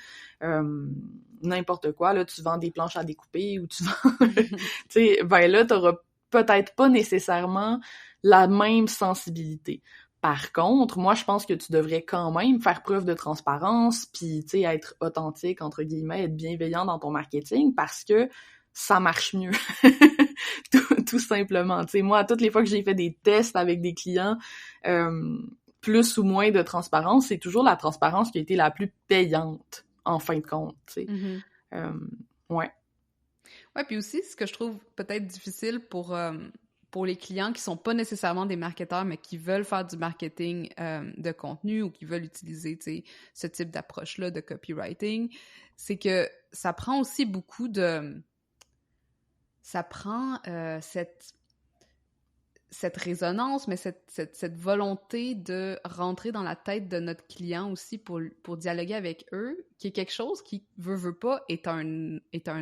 n'importe quoi, là, tu vends des planches à découper, ou tu vends... tu sais, ben là, t'auras peut-être pas nécessairement la même sensibilité. Par contre, moi, je pense que tu devrais quand même faire preuve de transparence, puis, tu sais, être authentique, entre guillemets, être bienveillant dans ton marketing, parce que ça marche mieux. tout simplement. Tu sais, moi, toutes les fois que j'ai fait des tests avec des clients, plus ou moins de transparence, c'est toujours la transparence qui a été la plus payante, en fin de compte, tu sais. Ouais. Ouais, puis aussi, ce que je trouve peut-être difficile pour pour les clients qui sont pas nécessairement des marketeurs, mais qui veulent faire du marketing de contenu ou qui veulent utiliser, tu sais, ce type d'approche-là de copywriting, c'est que ça prend aussi beaucoup de... Ça prend cette résonance, mais cette volonté de rentrer dans la tête de notre client aussi pour dialoguer avec eux, qui est quelque chose qui, veut pas, est un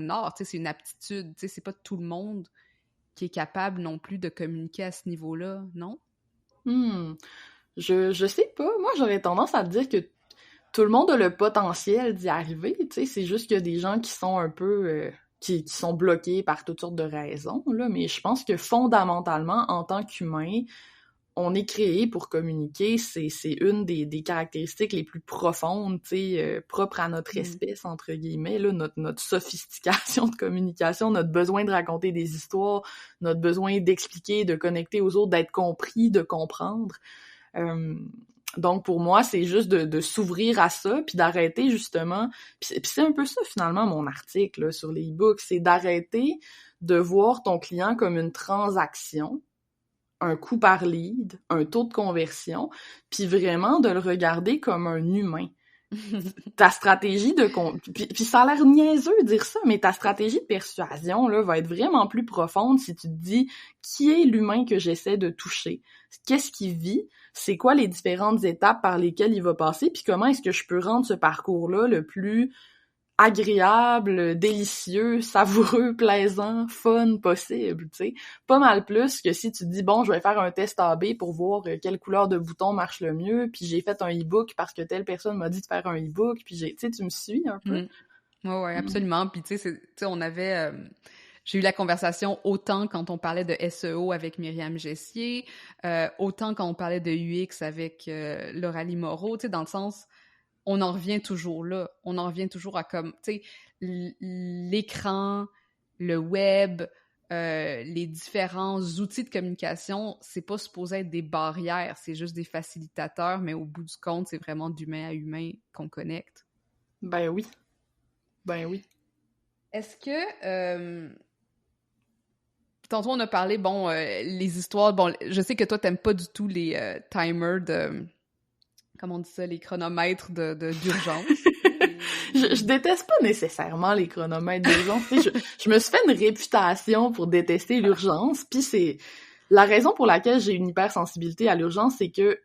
art, tu sais, c'est une aptitude, tu sais, c'est pas tout le monde qui est capable non plus de communiquer à ce niveau-là, non? Je sais pas. Moi, j'aurais tendance à te dire que tout le monde a le potentiel d'y arriver, tu sais, c'est juste qu'il y a des gens qui sont un peu... qui sont bloqués par toutes sortes de raisons, là, mais je pense que fondamentalement, en tant qu'humain, on est créé pour communiquer, c'est une des caractéristiques les plus profondes, tu sais, propres à notre espèce, entre guillemets, là, notre sophistication de communication, notre besoin de raconter des histoires, notre besoin d'expliquer, de connecter aux autres, d'être compris, de comprendre. Donc, pour moi, c'est juste de s'ouvrir à ça, puis d'arrêter, justement... Puis c'est un peu ça, finalement, mon article là, sur les e-books, c'est d'arrêter de voir ton client comme une transaction, un coût par lead, un taux de conversion, puis vraiment de le regarder comme un humain. Ta stratégie de... Puis ça a l'air niaiseux de dire ça, mais ta stratégie de persuasion là va être vraiment plus profonde si tu te dis qui est l'humain que j'essaie de toucher, qu'est-ce qu'il vit, c'est quoi les différentes étapes par lesquelles il va passer, puis comment est-ce que je peux rendre ce parcours-là le plus agréable, délicieux, savoureux, plaisant, fun possible, tu sais. Pas mal plus que si tu te dis, bon, je vais faire un test AB pour voir quelle couleur de bouton marche le mieux, puis j'ai fait un e-book parce que telle personne m'a dit de faire un e-book, puis tu sais, tu me suis un peu? Ouais, absolument. Puis tu sais, on avait... J'ai eu la conversation autant quand on parlait de SEO avec Myriam Gessier, autant quand on parlait de UX avec Lauralie Moreau, tu sais, dans le sens... On en revient toujours là. On en revient toujours à comme, tu sais, l'écran, le web, les différents outils de communication, c'est pas supposé être des barrières, c'est juste des facilitateurs, mais au bout du compte, c'est vraiment d'humain à humain qu'on connecte. Ben oui. Est-ce que... Tantôt, on a parlé, bon, les histoires... Bon, je sais que toi, t'aimes pas du tout les timers de... Comment on dit ça, les chronomètres d'urgence. je déteste pas nécessairement les chronomètres d'urgence. Je me suis fait une réputation pour détester l'urgence, puis c'est... La raison pour laquelle j'ai une hypersensibilité à l'urgence, c'est que,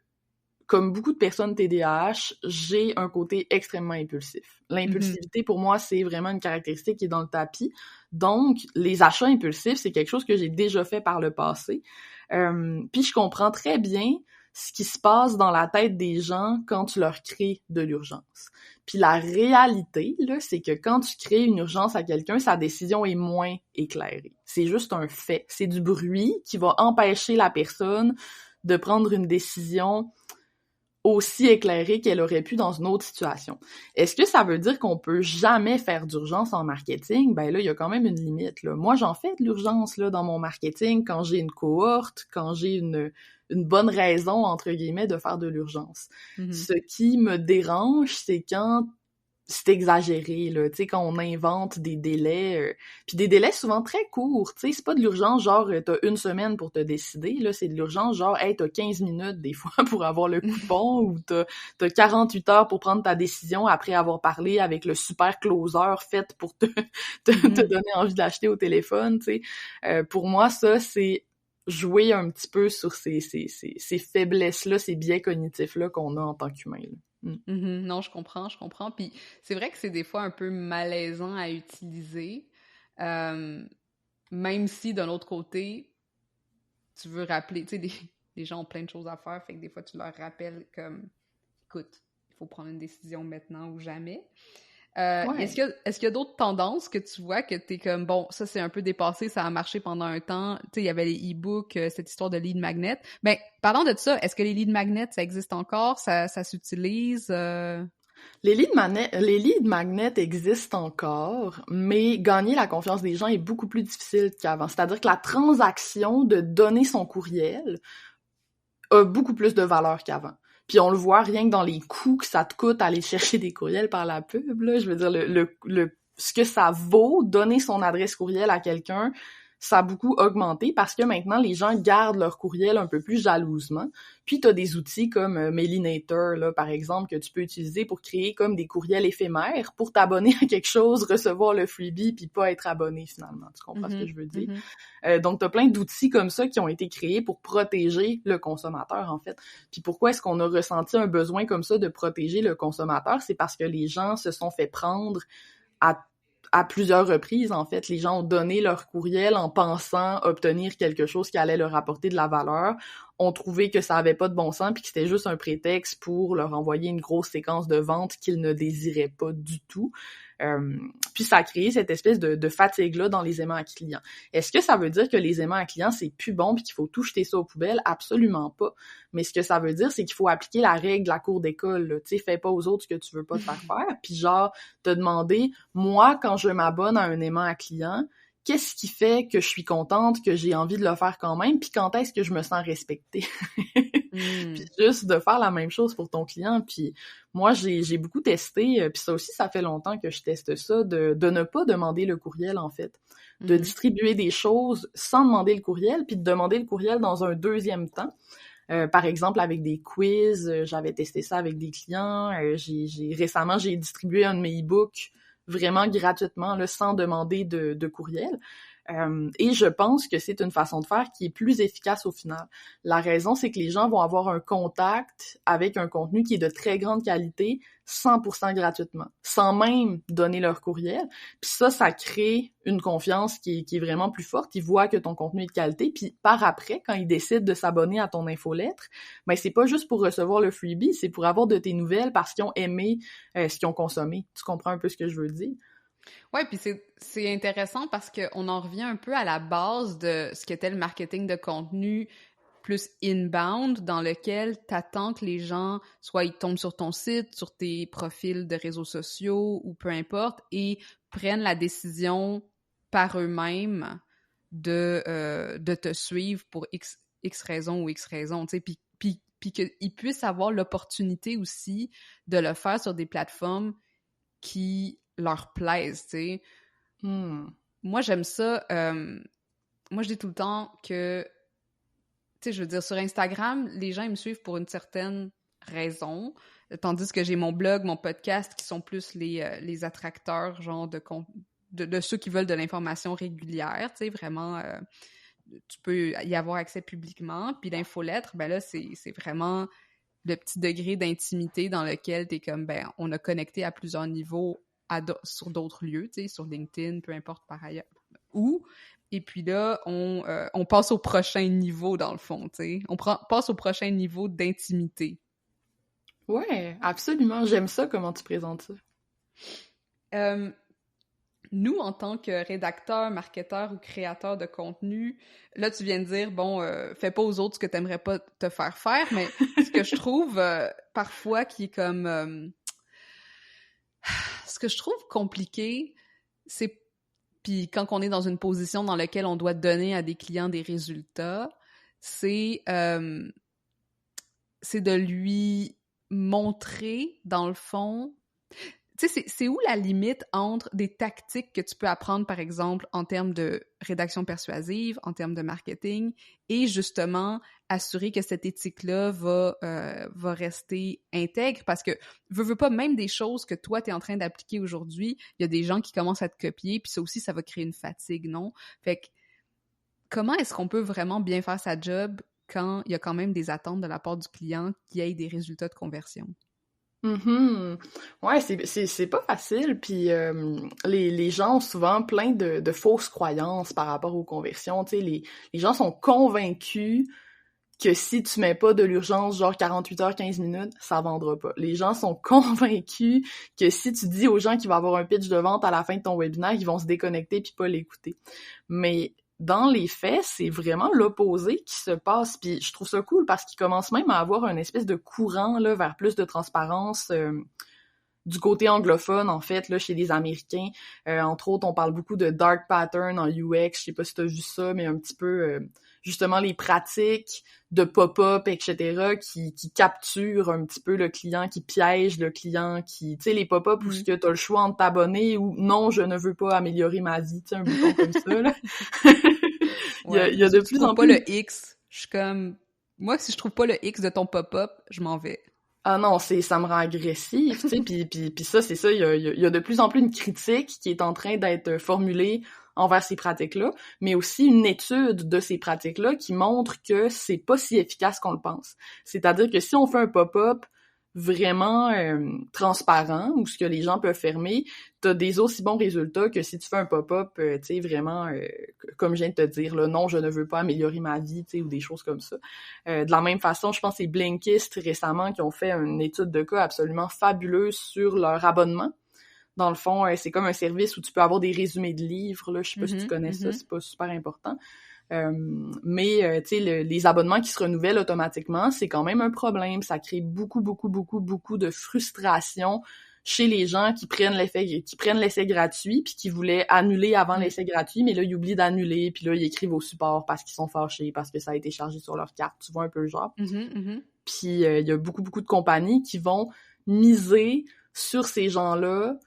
comme beaucoup de personnes TDAH, j'ai un côté extrêmement impulsif. L'impulsivité, pour moi, c'est vraiment une caractéristique qui est dans le tapis. Donc, les achats impulsifs, c'est quelque chose que j'ai déjà fait par le passé. Puis je comprends très bien ce qui se passe dans la tête des gens quand tu leur crées de l'urgence. Puis la réalité, là, c'est que quand tu crées une urgence à quelqu'un, sa décision est moins éclairée. C'est juste un fait. C'est du bruit qui va empêcher la personne de prendre une décision aussi éclairée qu'elle aurait pu dans une autre situation. Est-ce que ça veut dire qu'on peut jamais faire d'urgence en marketing? Ben là, il y a quand même une limite, là. Moi, j'en fais de l'urgence, là, dans mon marketing quand j'ai une cohorte, quand j'ai une bonne raison, entre guillemets, de faire de l'urgence. Ce qui me dérange, c'est quand c'est exagéré, là, tu sais, quand on invente des délais, puis des délais souvent très courts, tu sais, c'est pas de l'urgence genre t'as une semaine pour te décider, là, c'est de l'urgence genre hey, t'as 15 minutes des fois pour avoir le coupon ou t'as 48 heures pour prendre ta décision après avoir parlé avec le super closer fait pour te donner envie d'acheter au téléphone, tu sais. Pour moi, ça, c'est jouer un petit peu sur ces faiblesses-là, ces biais cognitifs-là qu'on a en tant qu'humain, là. Non, je comprends. Puis c'est vrai que c'est des fois un peu malaisant à utiliser, même si d'un autre côté, tu veux rappeler, tu sais, les gens ont plein de choses à faire, fait que des fois tu leur rappelles comme, écoute, il faut prendre une décision maintenant ou jamais. Ouais. Est-ce qu'il y a d'autres tendances que tu vois que t'es comme, bon, ça c'est un peu dépassé, ça a marché pendant un temps, tu sais, il y avait les e-books, cette histoire de lead magnet. Ben, parlant de ça, est-ce que les lead magnets, ça existe encore? Ça s'utilise? Les lead magnets existent encore, mais gagner la confiance des gens est beaucoup plus difficile qu'avant. C'est-à-dire que la transaction de donner son courriel a beaucoup plus de valeur qu'avant. Puis on le voit rien que dans les coûts que ça te coûte aller chercher des courriels par la pub, là. Je veux dire, ce que ça vaut, donner son adresse courriel à quelqu'un, ça a beaucoup augmenté parce que maintenant, les gens gardent leur courriel un peu plus jalousement. Puis, tu as des outils comme Mailinator, là, par exemple, que tu peux utiliser pour créer comme des courriels éphémères pour t'abonner à quelque chose, recevoir le freebie, puis pas être abonné, finalement. Tu comprends ce que je veux dire? Donc, tu as plein d'outils comme ça qui ont été créés pour protéger le consommateur, en fait. Puis, pourquoi est-ce qu'on a ressenti un besoin comme ça de protéger le consommateur? C'est parce que les gens se sont fait prendre à plusieurs reprises, en fait. Les gens ont donné leur courriel en pensant obtenir quelque chose qui allait leur apporter de la valeur, ont trouvé que ça avait pas de bon sens puis que c'était juste un prétexte pour leur envoyer une grosse séquence de vente qu'ils ne désiraient pas du tout. Puis ça a créé cette espèce de fatigue-là dans les aimants à clients. Est-ce que ça veut dire que les aimants à clients, c'est plus bon puis qu'il faut tout jeter ça aux poubelles? Absolument pas. Mais ce que ça veut dire, c'est qu'il faut appliquer la règle de la cour d'école. Tu sais, fais pas aux autres ce que tu veux pas te faire faire. Puis genre, te demander, moi, quand je m'abonne à un aimant à client, qu'est-ce qui fait que je suis contente, que j'ai envie de le faire quand même, puis quand est-ce que je me sens respectée? Puis juste de faire la même chose pour ton client. Puis moi, j'ai beaucoup testé, puis ça aussi, ça fait longtemps que je teste ça, de ne pas demander le courriel, en fait. De distribuer des choses sans demander le courriel, puis de demander le courriel dans un deuxième temps. Par exemple, avec des quiz, j'avais testé ça avec des clients. Récemment, j'ai distribué un de mes e-books vraiment gratuitement, là, sans demander de courriel. Et je pense que c'est une façon de faire qui est plus efficace au final. La raison, c'est que les gens vont avoir un contact avec un contenu qui est de très grande qualité, 100% gratuitement, sans même donner leur courriel. Puis ça crée une confiance qui est vraiment plus forte. Ils voient que ton contenu est de qualité, puis par après, quand ils décident de s'abonner à ton infolettre, ben c'est pas juste pour recevoir le freebie, c'est pour avoir de tes nouvelles parce qu'ils ont aimé ce qu'ils ont consommé. Tu comprends un peu ce que je veux dire? Ouais, puis c'est intéressant parce qu'on en revient un peu à la base de ce qu'était le marketing de contenu plus inbound, dans lequel t'attends que les gens, soit ils tombent sur ton site, sur tes profils de réseaux sociaux ou peu importe, et prennent la décision par eux-mêmes de te suivre pour X raison ou X raison, tu sais, puis qu'ils puissent avoir l'opportunité aussi de le faire sur des plateformes qui leur plaisent, tu sais. Moi, j'aime ça. Moi, je dis tout le temps que, tu sais, je veux dire, sur Instagram, les gens, ils me suivent pour une certaine raison, tandis que j'ai mon blog, mon podcast, qui sont plus les attracteurs, genre, de ceux qui veulent de l'information régulière, tu sais, vraiment, tu peux y avoir accès publiquement. Puis l'infolettre, ben là, c'est vraiment le petit degré d'intimité dans lequel t'es comme, ben, on a connecté à plusieurs niveaux sur d'autres lieux, tu sais, sur LinkedIn, peu importe par ailleurs, où, et puis là, on passe au prochain niveau, dans le fond, tu sais. On passe au prochain niveau d'intimité. Ouais, absolument. J'aime ça, comment tu présentes ça. Nous, en tant que rédacteurs, marketeurs ou créateurs de contenu, là, tu viens de dire, bon, fais pas aux autres ce que t'aimerais pas te faire faire, mais ce que je trouve parfois qui est comme... ce que je trouve compliqué, c'est, puis quand on est dans une position dans laquelle on doit donner à des clients des résultats, c'est de lui montrer, dans le fond... Tu sais, c'est où la limite entre des tactiques que tu peux apprendre, par exemple, en termes de rédaction persuasive, en termes de marketing, et justement assurer que cette éthique-là va rester intègre, parce que veux pas, même des choses que toi, t'es en train d'appliquer aujourd'hui, il y a des gens qui commencent à te copier, puis ça aussi, ça va créer une fatigue, non? Fait que, comment est-ce qu'on peut vraiment bien faire sa job quand il y a quand même des attentes de la part du client qui ait des résultats de conversion? Ouais, c'est pas facile, puis les gens ont souvent plein de fausses croyances par rapport aux conversions, tu sais, les gens sont convaincus que si tu mets pas de l'urgence, genre 48 heures, 15 minutes, ça vendra pas. Les gens sont convaincus que si tu dis aux gens qu'il va y avoir un pitch de vente à la fin de ton webinaire, ils vont se déconnecter puis pas l'écouter. Mais dans les faits, c'est vraiment l'opposé qui se passe. Puis je trouve ça cool parce qu'ils commencent même à avoir une espèce de courant là vers plus de transparence du côté anglophone, en fait, là, chez les Américains. Entre autres, on parle beaucoup de dark pattern en UX. Je sais pas si t'as vu ça, mais un petit peu... justement les pratiques de pop-up, etc., qui capturent un petit peu le client, qui piègent le client, tu sais, les pop-up où tu as le choix entre t'abonner ou non, je ne veux pas améliorer ma vie, tu sais, un bouton comme ça, là. il y a de plus en plus... pas le X, je suis comme... Moi, si je trouve pas le X de ton pop-up, je m'en vais. Ah non, ça me rend agressif, tu sais, puis ça, c'est ça, il y a de plus en plus une critique qui est en train d'être formulée envers ces pratiques-là, mais aussi une étude de ces pratiques-là qui montre que c'est pas si efficace qu'on le pense. C'est-à-dire que si on fait un pop-up vraiment transparent, ou ce que les gens peuvent fermer, t'as des aussi bons résultats que si tu fais un pop-up, tu sais, vraiment, comme je viens de te dire, là, non, je ne veux pas améliorer ma vie, tu sais, ou des choses comme ça. De la même façon, je pense que c'est Blinkist récemment qui ont fait une étude de cas absolument fabuleuse sur leur abonnement. Dans le fond, c'est comme un service où tu peux avoir des résumés de livres, là, je sais pas si tu connais ça, c'est pas super important. Mais tu sais, les abonnements qui se renouvellent automatiquement, c'est quand même un problème. Ça crée beaucoup de frustration chez les gens qui prennent l'essai gratuit puis qui voulaient annuler avant l'essai gratuit, mais là ils oublient d'annuler, puis là ils écrivent au support parce qu'ils sont fâchés parce que ça a été chargé sur leur carte. Tu vois un peu le genre. Puis il y a beaucoup de compagnies qui vont miser sur ces gens-là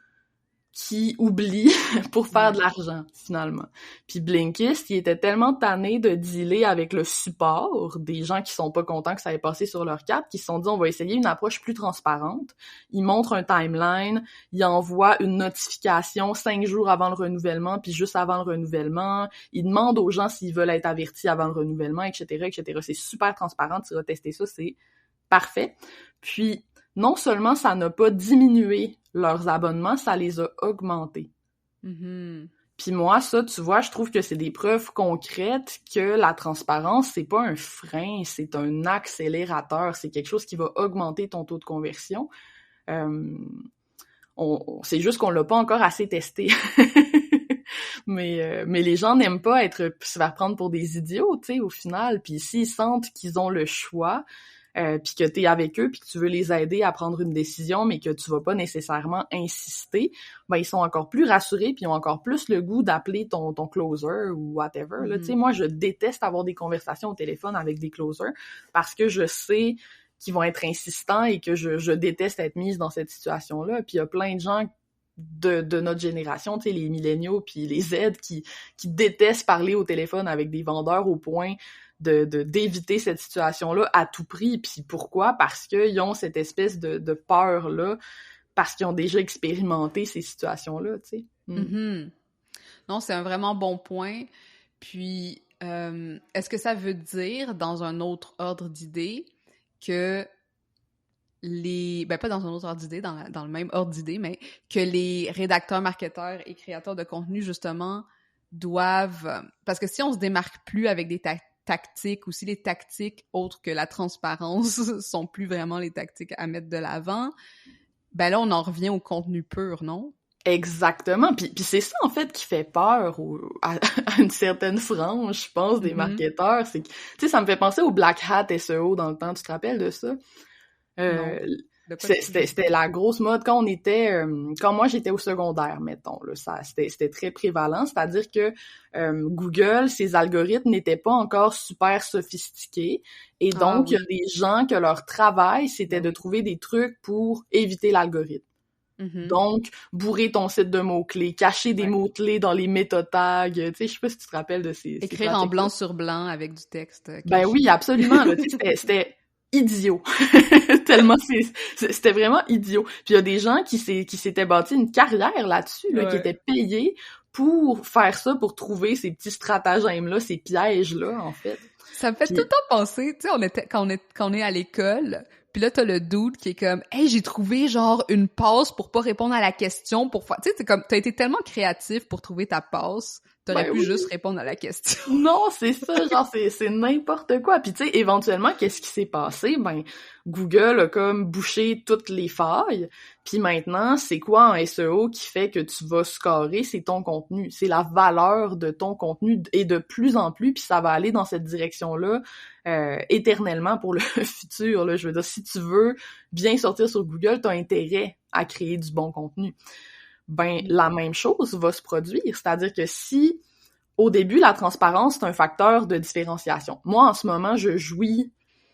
qui oublient pour faire de l'argent, finalement. Puis Blinkist, il était tellement tanné de dealer avec le support des gens qui sont pas contents que ça ait passé sur leur carte, qu'ils se sont dit, on va essayer une approche plus transparente. Ils montrent un timeline, ils envoient une notification 5 jours avant le renouvellement, puis juste avant le renouvellement. Ils demandent aux gens s'ils veulent être avertis avant le renouvellement, etc., etc. C'est super transparent, tu vas tester ça, c'est parfait. Puis, non seulement ça n'a pas diminué leurs abonnements, ça les a augmentés. Puis moi, ça, tu vois, je trouve que c'est des preuves concrètes que la transparence, c'est pas un frein, c'est un accélérateur, c'est quelque chose qui va augmenter ton taux de conversion. C'est juste qu'on l'a pas encore assez testé. Mais les gens n'aiment pas se faire prendre pour des idiots, tu sais, au final. Puis s'ils sentent qu'ils ont le choix, puis que t'es avec eux, puis que tu veux les aider à prendre une décision, mais que tu vas pas nécessairement insister, ben ils sont encore plus rassurés, puis ils ont encore plus le goût d'appeler ton closer ou whatever. Là, tu sais, moi, je déteste avoir des conversations au téléphone avec des closers parce que je sais qu'ils vont être insistants et que je déteste être mise dans cette situation-là. Puis il y a plein de gens de notre génération, tu sais, les milléniaux puis les Z qui détestent parler au téléphone avec des vendeurs au point d'éviter cette situation-là à tout prix. Puis pourquoi? Parce qu'ils ont cette espèce de peur-là, parce qu'ils ont déjà expérimenté ces situations-là, tu sais. Non, c'est un vraiment bon point. Puis, est-ce que ça veut dire, dans un autre ordre d'idée, que pas dans un autre ordre d'idée, dans le même ordre d'idée, mais que les rédacteurs, marketeurs et créateurs de contenu, justement, doivent... Parce que si on se démarque plus avec des tactiques, ou si les tactiques autres que la transparence sont plus vraiment les tactiques à mettre de l'avant, ben là, on en revient au contenu pur, non? Exactement. Puis c'est ça, en fait, qui fait peur à une certaine frange, je pense, des marketeurs. C'est que, tu sais, ça me fait penser au Black Hat SEO dans le temps. Tu te rappelles de ça? C'était la grosse mode quand moi j'étais au secondaire, mettons, là, c'était très prévalent, c'est-à-dire que Google, ses algorithmes n'étaient pas encore super sophistiqués, et donc il y a des gens que leur travail c'était de trouver des trucs pour éviter l'algorithme. Donc, bourrer ton site de mots-clés, cacher des mots-clés dans les méta-tags, tu sais, je sais pas si tu te rappelles de ces... Écrire en blanc sur blanc avec du texte. Ben oui, absolument, là, c'était idiot. Tellement c'était vraiment idiot. Puis il y a des gens qui s'étaient bâtis une carrière là-dessus, là, qui étaient payés pour faire ça, pour trouver ces petits stratagèmes-là, ces pièges-là, en fait. Ça me fait tout le temps penser, tu sais, quand on est à l'école, puis là, t'as le dude qui est comme « Hey, j'ai trouvé genre une passe pour pas répondre à la question, pour faire... » Tu sais, c'est comme, t'as été tellement créatif pour trouver ta passe, t'aurais pu juste répondre à la question. Non, c'est ça, genre, c'est n'importe quoi. Puis tu sais, éventuellement, qu'est-ce qui s'est passé? Ben, Google a comme bouché toutes les failles, puis maintenant, c'est quoi en SEO qui fait que tu vas scorer? C'est ton contenu, c'est la valeur de ton contenu, et de plus en plus, puis ça va aller dans cette direction-là éternellement pour le futur, là. Je veux dire, si tu veux bien sortir sur Google, t'as intérêt à créer du bon contenu. Ben, la même chose va se produire, c'est-à-dire que si, au début, la transparence, c'est un facteur de différenciation. Moi, en ce moment, je jouis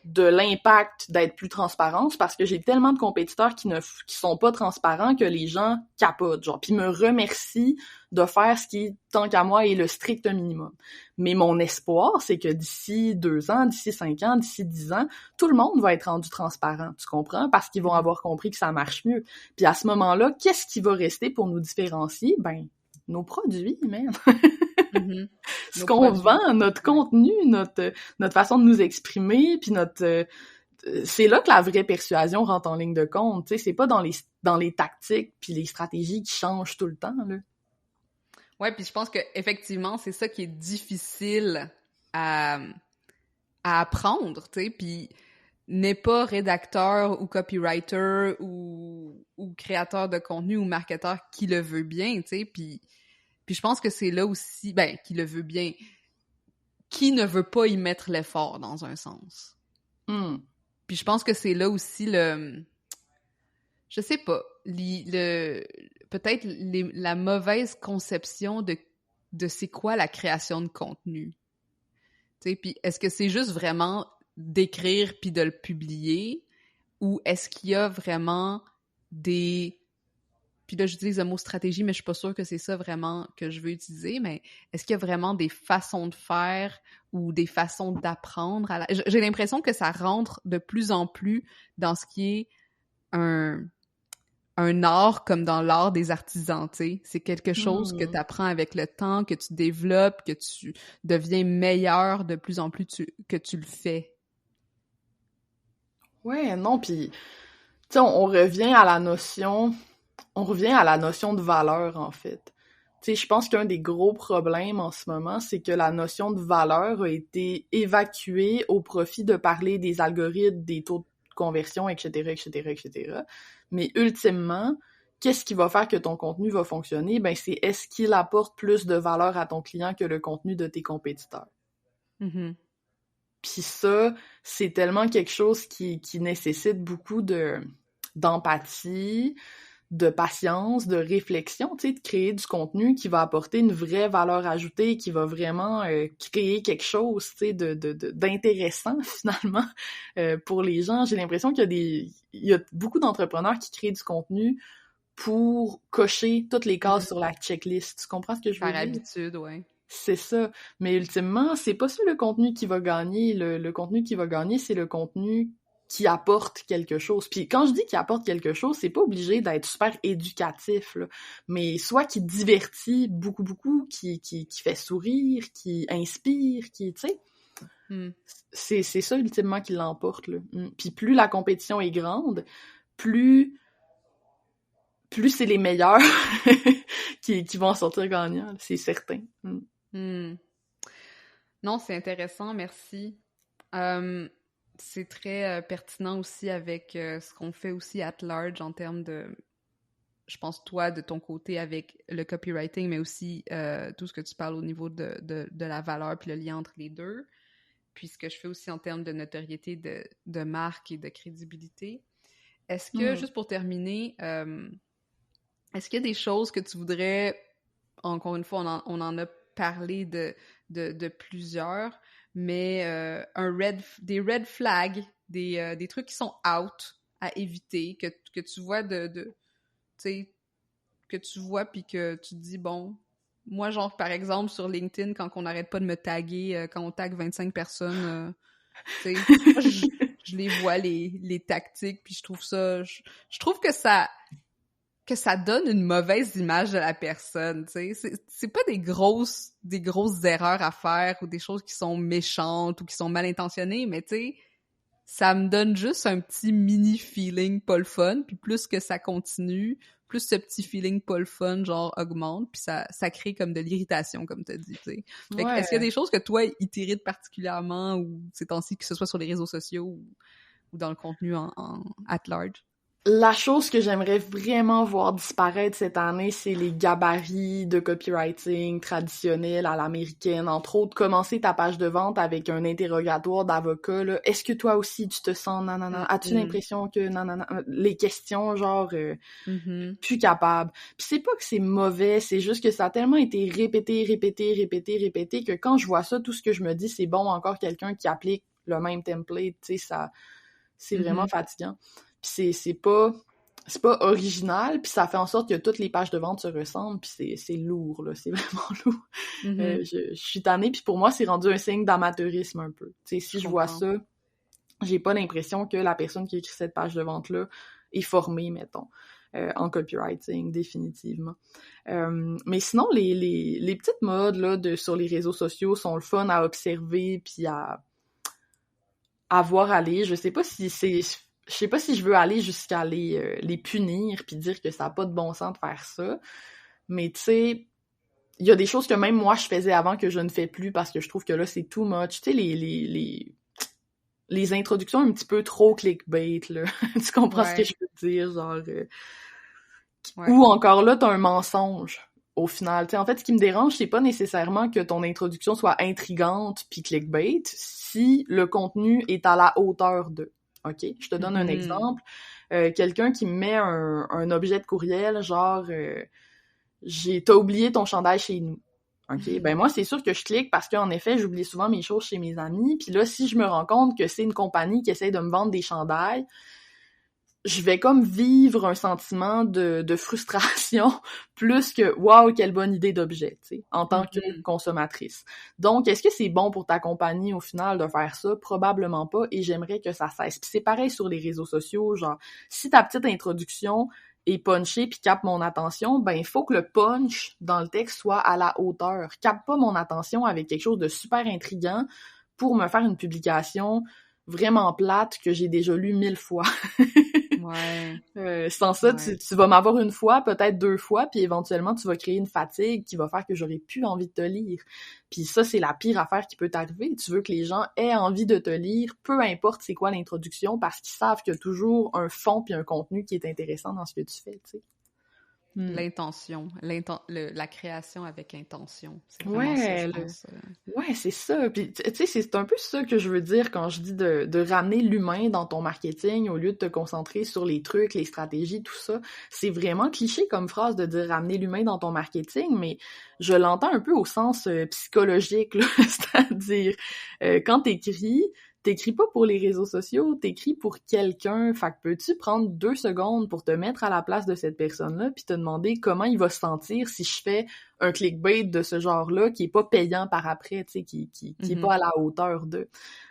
de l'impact d'être plus transparente, parce que j'ai tellement de compétiteurs qui sont pas transparents que les gens capotent, genre, puis me remercient de faire ce qui, tant qu'à moi, est le strict minimum. Mais mon espoir, c'est que d'ici 2 ans, d'ici 5 ans, d'ici 10 ans, tout le monde va être rendu transparent, tu comprends? Parce qu'ils vont avoir compris que ça marche mieux. Puis à ce moment-là, qu'est-ce qui va rester pour nous différencier? Ben, nos produits, man. Mm-hmm. Ce qu'on vend, notre contenu, notre façon de nous exprimer, puis c'est là que la vraie persuasion rentre en ligne de compte, tu sais, c'est pas dans les tactiques puis les stratégies qui changent tout le temps, là. Ouais, puis je pense que effectivement, c'est ça qui est difficile à apprendre, tu sais, puis n'est pas rédacteur ou copywriter ou créateur de contenu ou marketeur qui le veut bien, tu sais, puis je pense que c'est là aussi, qui le veut bien, qui ne veut pas y mettre l'effort dans un sens. Puis je pense que c'est là aussi je sais pas, peut-être la mauvaise conception de c'est quoi la création de contenu. Tu sais, puis est-ce que c'est juste vraiment d'écrire puis de le publier, ou est-ce qu'il y a vraiment des... Puis là, j'utilise le mot stratégie, mais je suis pas sûre que c'est ça vraiment que je veux utiliser, mais est-ce qu'il y a vraiment des façons de faire ou des façons d'apprendre J'ai l'impression que ça rentre de plus en plus dans ce qui est un art comme dans l'art des artisans, tu sais. C'est quelque chose que tu apprends avec le temps, que tu développes, que tu deviens meilleur de plus en plus que tu le fais. Ouais, non, puis tu sais, on revient à la notion de valeur, en fait. Tu sais, je pense qu'un des gros problèmes en ce moment, c'est que la notion de valeur a été évacuée au profit de parler des algorithmes, des taux de conversion, etc., etc., etc. Mais ultimement, qu'est-ce qui va faire que ton contenu va fonctionner? Ben, c'est est-ce qu'il apporte plus de valeur à ton client que le contenu de tes compétiteurs? Mm-hmm. Puis ça, c'est tellement quelque chose qui nécessite beaucoup d'empathie, de patience, de réflexion, tu sais, de créer du contenu qui va apporter une vraie valeur ajoutée, qui va vraiment créer quelque chose, tu sais, d'intéressant finalement pour les gens. J'ai l'impression qu'il y a beaucoup d'entrepreneurs qui créent du contenu pour cocher toutes les cases sur la checklist. Tu comprends ce que je veux dire? Par habitude, ouais. C'est ça. Mais ultimement, c'est pas ça le contenu qui va gagner. Le contenu qui va gagner, c'est le contenu qui apporte quelque chose. Puis quand je dis qu'il apporte quelque chose, c'est pas obligé d'être super éducatif, là, mais soit qui divertit beaucoup, beaucoup, qui fait sourire, qui inspire, qui, tu sais, c'est ça ultimement qui l'emporte, là. Puis plus la compétition est grande, plus c'est les meilleurs qui vont en sortir gagnants, c'est certain. Non, c'est intéressant, merci. C'est très pertinent aussi avec ce qu'on fait aussi at large en termes de, je pense, toi, de ton côté avec le copywriting, mais aussi tout ce que tu parles au niveau de la valeur puis le lien entre les deux. Puis ce que je fais aussi en termes de notoriété de marque et de crédibilité. Est-ce que, juste pour terminer, est-ce qu'il y a des choses que tu voudrais, encore une fois, on en a parlé de plusieurs, mais des red flags, des trucs qui sont out à éviter, que tu vois tu sais, que tu vois puis que tu te dis, bon, moi, genre, par exemple, sur LinkedIn, quand on n'arrête pas de me taguer, quand on tag 25 personnes, tu sais, je les vois, les tactiques, puis je trouve ça... Je trouve que ça donne une mauvaise image de la personne, tu sais. C'est pas des grosses erreurs à faire ou des choses qui sont méchantes ou qui sont mal intentionnées, mais tu sais, ça me donne juste un petit mini feeling pas le fun, puis plus que ça continue, plus ce petit feeling pas le fun, genre, augmente, puis ça crée comme de l'irritation, comme t'as dit, tu sais. Fait que, est-ce qu'il y a des choses que toi, ils t'irritent particulièrement, ou ces temps-ci, que ce soit sur les réseaux sociaux ou dans le contenu at large? La chose que j'aimerais vraiment voir disparaître cette année, c'est les gabarits de copywriting traditionnels à l'américaine. Entre autres, commencer ta page de vente avec un interrogatoire d'avocat, là. Est-ce que toi aussi tu te sens nanana? As-tu l'impression que nanana? Les questions, genre, plus capable. Puis c'est pas que c'est mauvais, c'est juste que ça a tellement été répété que quand je vois ça, tout ce que je me dis, c'est bon, encore quelqu'un qui applique le même template, tu sais, ça, c'est vraiment fatigant. Puis c'est pas original, puis ça fait en sorte que toutes les pages de vente se ressemblent, puis c'est lourd, là, c'est vraiment lourd. Je suis tannée, puis pour moi, c'est rendu un signe d'amateurisme un peu. Tu sais, si je vois ça, j'ai pas l'impression que la personne qui écrit cette page de vente-là est formée, mettons, en copywriting, définitivement. Mais sinon, les petites modes là, sur les réseaux sociaux sont le fun à observer, puis à voir aller. Je sais pas si je veux aller jusqu'à les punir puis dire que ça n'a pas de bon sens de faire ça. Mais tu sais, il y a des choses que même moi je faisais avant que je ne fais plus parce que je trouve que là c'est too much. Tu sais, les introductions un petit peu trop clickbait, là. Tu comprends ce que je veux dire? Genre, ou encore là, t'as un mensonge. Au final, tu sais, en fait, ce qui me dérange, c'est pas nécessairement que ton introduction soit intrigante puis clickbait, si le contenu est à la hauteur de. OK? Je te donne un exemple. Quelqu'un qui me met un objet de courriel, genre t'as oublié ton chandail chez nous. OK? Ben moi, c'est sûr que je clique parce qu'en effet, j'oublie souvent mes choses chez mes amis. Puis là, si je me rends compte que c'est une compagnie qui essaie de me vendre des chandails, je vais comme vivre un sentiment de frustration plus que « wow, quelle bonne idée d'objet », tu sais, en tant que consommatrice. Donc, est-ce que c'est bon pour ta compagnie, au final, de faire ça? Probablement pas, et j'aimerais que ça cesse. Puis c'est pareil sur les réseaux sociaux, genre, si ta petite introduction est punchée puis capte mon attention, ben il faut que le punch dans le texte soit à la hauteur. Capte pas mon attention avec quelque chose de super intriguant pour me faire une publication vraiment plate que j'ai déjà lue 1000 fois. Sans ça, tu vas m'avoir une fois, peut-être 2 fois, puis éventuellement, tu vas créer une fatigue qui va faire que j'aurai plus envie de te lire. Puis ça, c'est la pire affaire qui peut t'arriver. Tu veux que les gens aient envie de te lire, peu importe c'est quoi l'introduction, parce qu'ils savent qu'il y a toujours un fond puis un contenu qui est intéressant dans ce que tu fais, tu sais. L'intention, la création avec intention. C'est vraiment ça, je pense. Ouais, c'est ça. Puis, tu sais, c'est un peu ça que je veux dire quand je dis de ramener l'humain dans ton marketing au lieu de te concentrer sur les trucs, les stratégies, tout ça. C'est vraiment cliché comme phrase de dire ramener l'humain dans ton marketing, mais je l'entends un peu au sens psychologique, là. C'est-à-dire, quand t'écris pas pour les réseaux sociaux, t'écris pour quelqu'un. Fait que peux-tu prendre 2 secondes pour te mettre à la place de cette personne-là puis te demander comment il va se sentir si je fais un clickbait de ce genre-là qui est pas payant par après, tu sais, qui est pas à la hauteur de.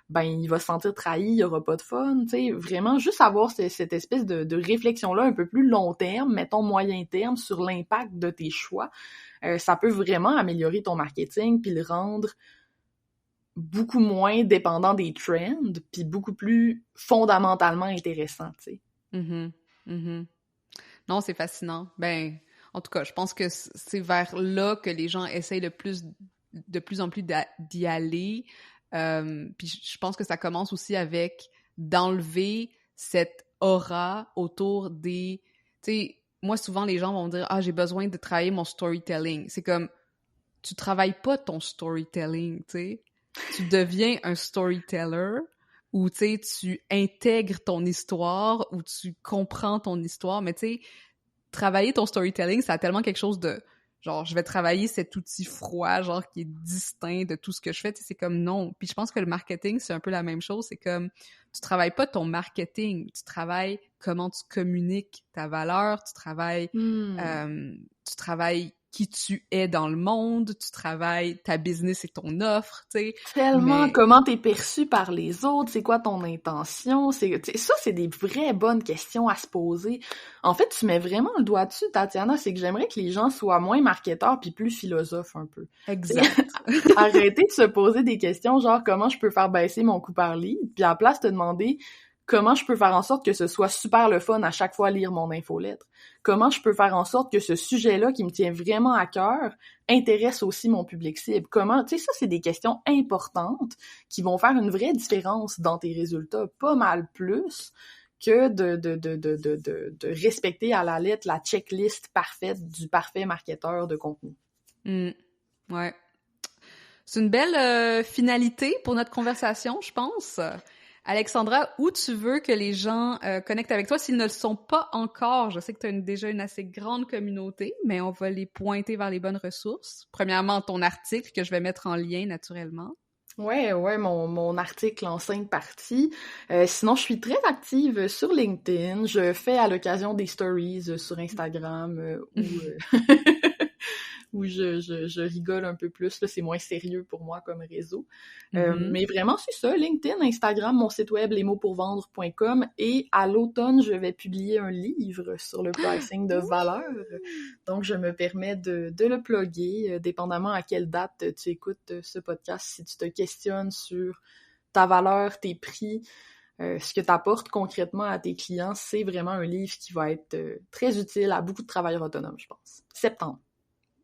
Ben, il va se sentir trahi, il y aura pas de fun, tu sais. Vraiment, juste avoir cette espèce de réflexion-là un peu plus long terme, mettons moyen terme, sur l'impact de tes choix. Ça peut vraiment améliorer ton marketing puis le rendre beaucoup moins dépendant des trends, puis beaucoup plus fondamentalement intéressant, tu sais. Non, c'est fascinant. Ben, en tout cas, je pense que c'est vers là que les gens essayent de plus en plus d'y aller. Puis je pense que ça commence aussi avec d'enlever cette aura autour des... Tu sais, moi, souvent, les gens vont me dire « Ah, j'ai besoin de travailler mon storytelling. » C'est comme, tu travailles pas ton storytelling, tu sais. Tu deviens un storyteller où, tu sais, tu intègres ton histoire, où tu comprends ton histoire, mais tu sais, travailler ton storytelling, ça a tellement quelque chose de, genre, je vais travailler cet outil froid, genre, qui est distinct de tout ce que je fais, tu sais, c'est comme non. Puis je pense que le marketing, c'est un peu la même chose, c'est comme, tu travailles pas ton marketing, tu travailles comment tu communiques ta valeur, tu travailles qui tu es dans le monde, tu travailles ta business et ton offre, tu sais. Tellement, comment t'es perçu par les autres, c'est quoi ton intention, ça, c'est des vraies bonnes questions à se poser. En fait, tu mets vraiment le doigt dessus, Tatiana, c'est que j'aimerais que les gens soient moins marketeurs puis plus philosophes un peu. Exact. Arrêter de se poser des questions genre comment je peux faire baisser mon coût par lead, puis à la place te demander comment je peux faire en sorte que ce soit super le fun à chaque fois lire mon infolettre? Comment je peux faire en sorte que ce sujet-là qui me tient vraiment à cœur intéresse aussi mon public cible? Comment, tu sais, ça, c'est des questions importantes qui vont faire une vraie différence dans tes résultats, pas mal plus que de respecter à la lettre la checklist parfaite du parfait marketeur de contenu. Ouais. C'est une belle finalité pour notre conversation, je pense. Alexandra, où tu veux que les gens connectent avec toi s'ils ne le sont pas encore? Je sais que tu as déjà une assez grande communauté, mais on va les pointer vers les bonnes ressources. Premièrement, ton article que je vais mettre en lien naturellement. Ouais, mon article en 5 parties. Sinon, je suis très active sur LinkedIn. Je fais à l'occasion des stories sur Instagram où je rigole un peu plus. Là, c'est moins sérieux pour moi comme réseau. Mais vraiment, c'est ça. LinkedIn, Instagram, mon site web, lesmotspourvendre.com. Et à l'automne, je vais publier un livre sur le pricing de valeur. Donc, je me permets de le plugger, dépendamment à quelle date tu écoutes ce podcast. Si tu te questionnes sur ta valeur, tes prix, ce que tu apportes concrètement à tes clients, c'est vraiment un livre qui va être très utile à beaucoup de travailleurs autonomes, je pense.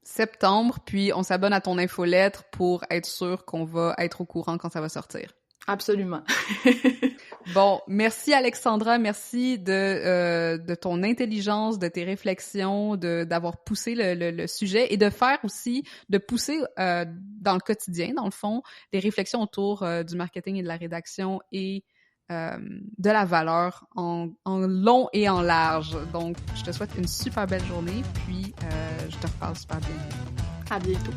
Septembre, puis on s'abonne à ton infolettre pour être sûr qu'on va être au courant quand ça va sortir. Absolument. Bon, merci Alexandra, merci de ton intelligence, de tes réflexions, d'avoir poussé le sujet et de pousser dans le quotidien, dans le fond, les réflexions autour du marketing et de la rédaction et de la valeur en long et en large. Donc, je te souhaite une super belle journée, puis je te reparle super bientôt. À bientôt.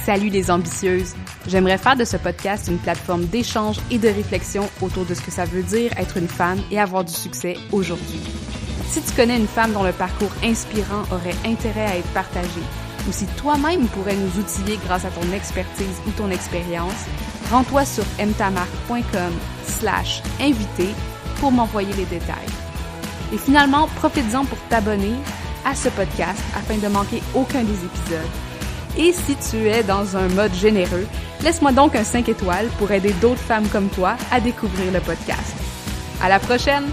Salut les ambitieuses! J'aimerais faire de ce podcast une plateforme d'échange et de réflexion autour de ce que ça veut dire être une femme et avoir du succès aujourd'hui. Si tu connais une femme dont le parcours inspirant aurait intérêt à être partagé, ou si toi-même pourrais nous outiller grâce à ton expertise ou ton expérience, rends-toi sur mtamarque.com/invité pour m'envoyer les détails. Et finalement, profites-en pour t'abonner à ce podcast afin de manquer aucun des épisodes. Et si tu es dans un mode généreux, laisse-moi donc un 5 étoiles pour aider d'autres femmes comme toi à découvrir le podcast. À la prochaine!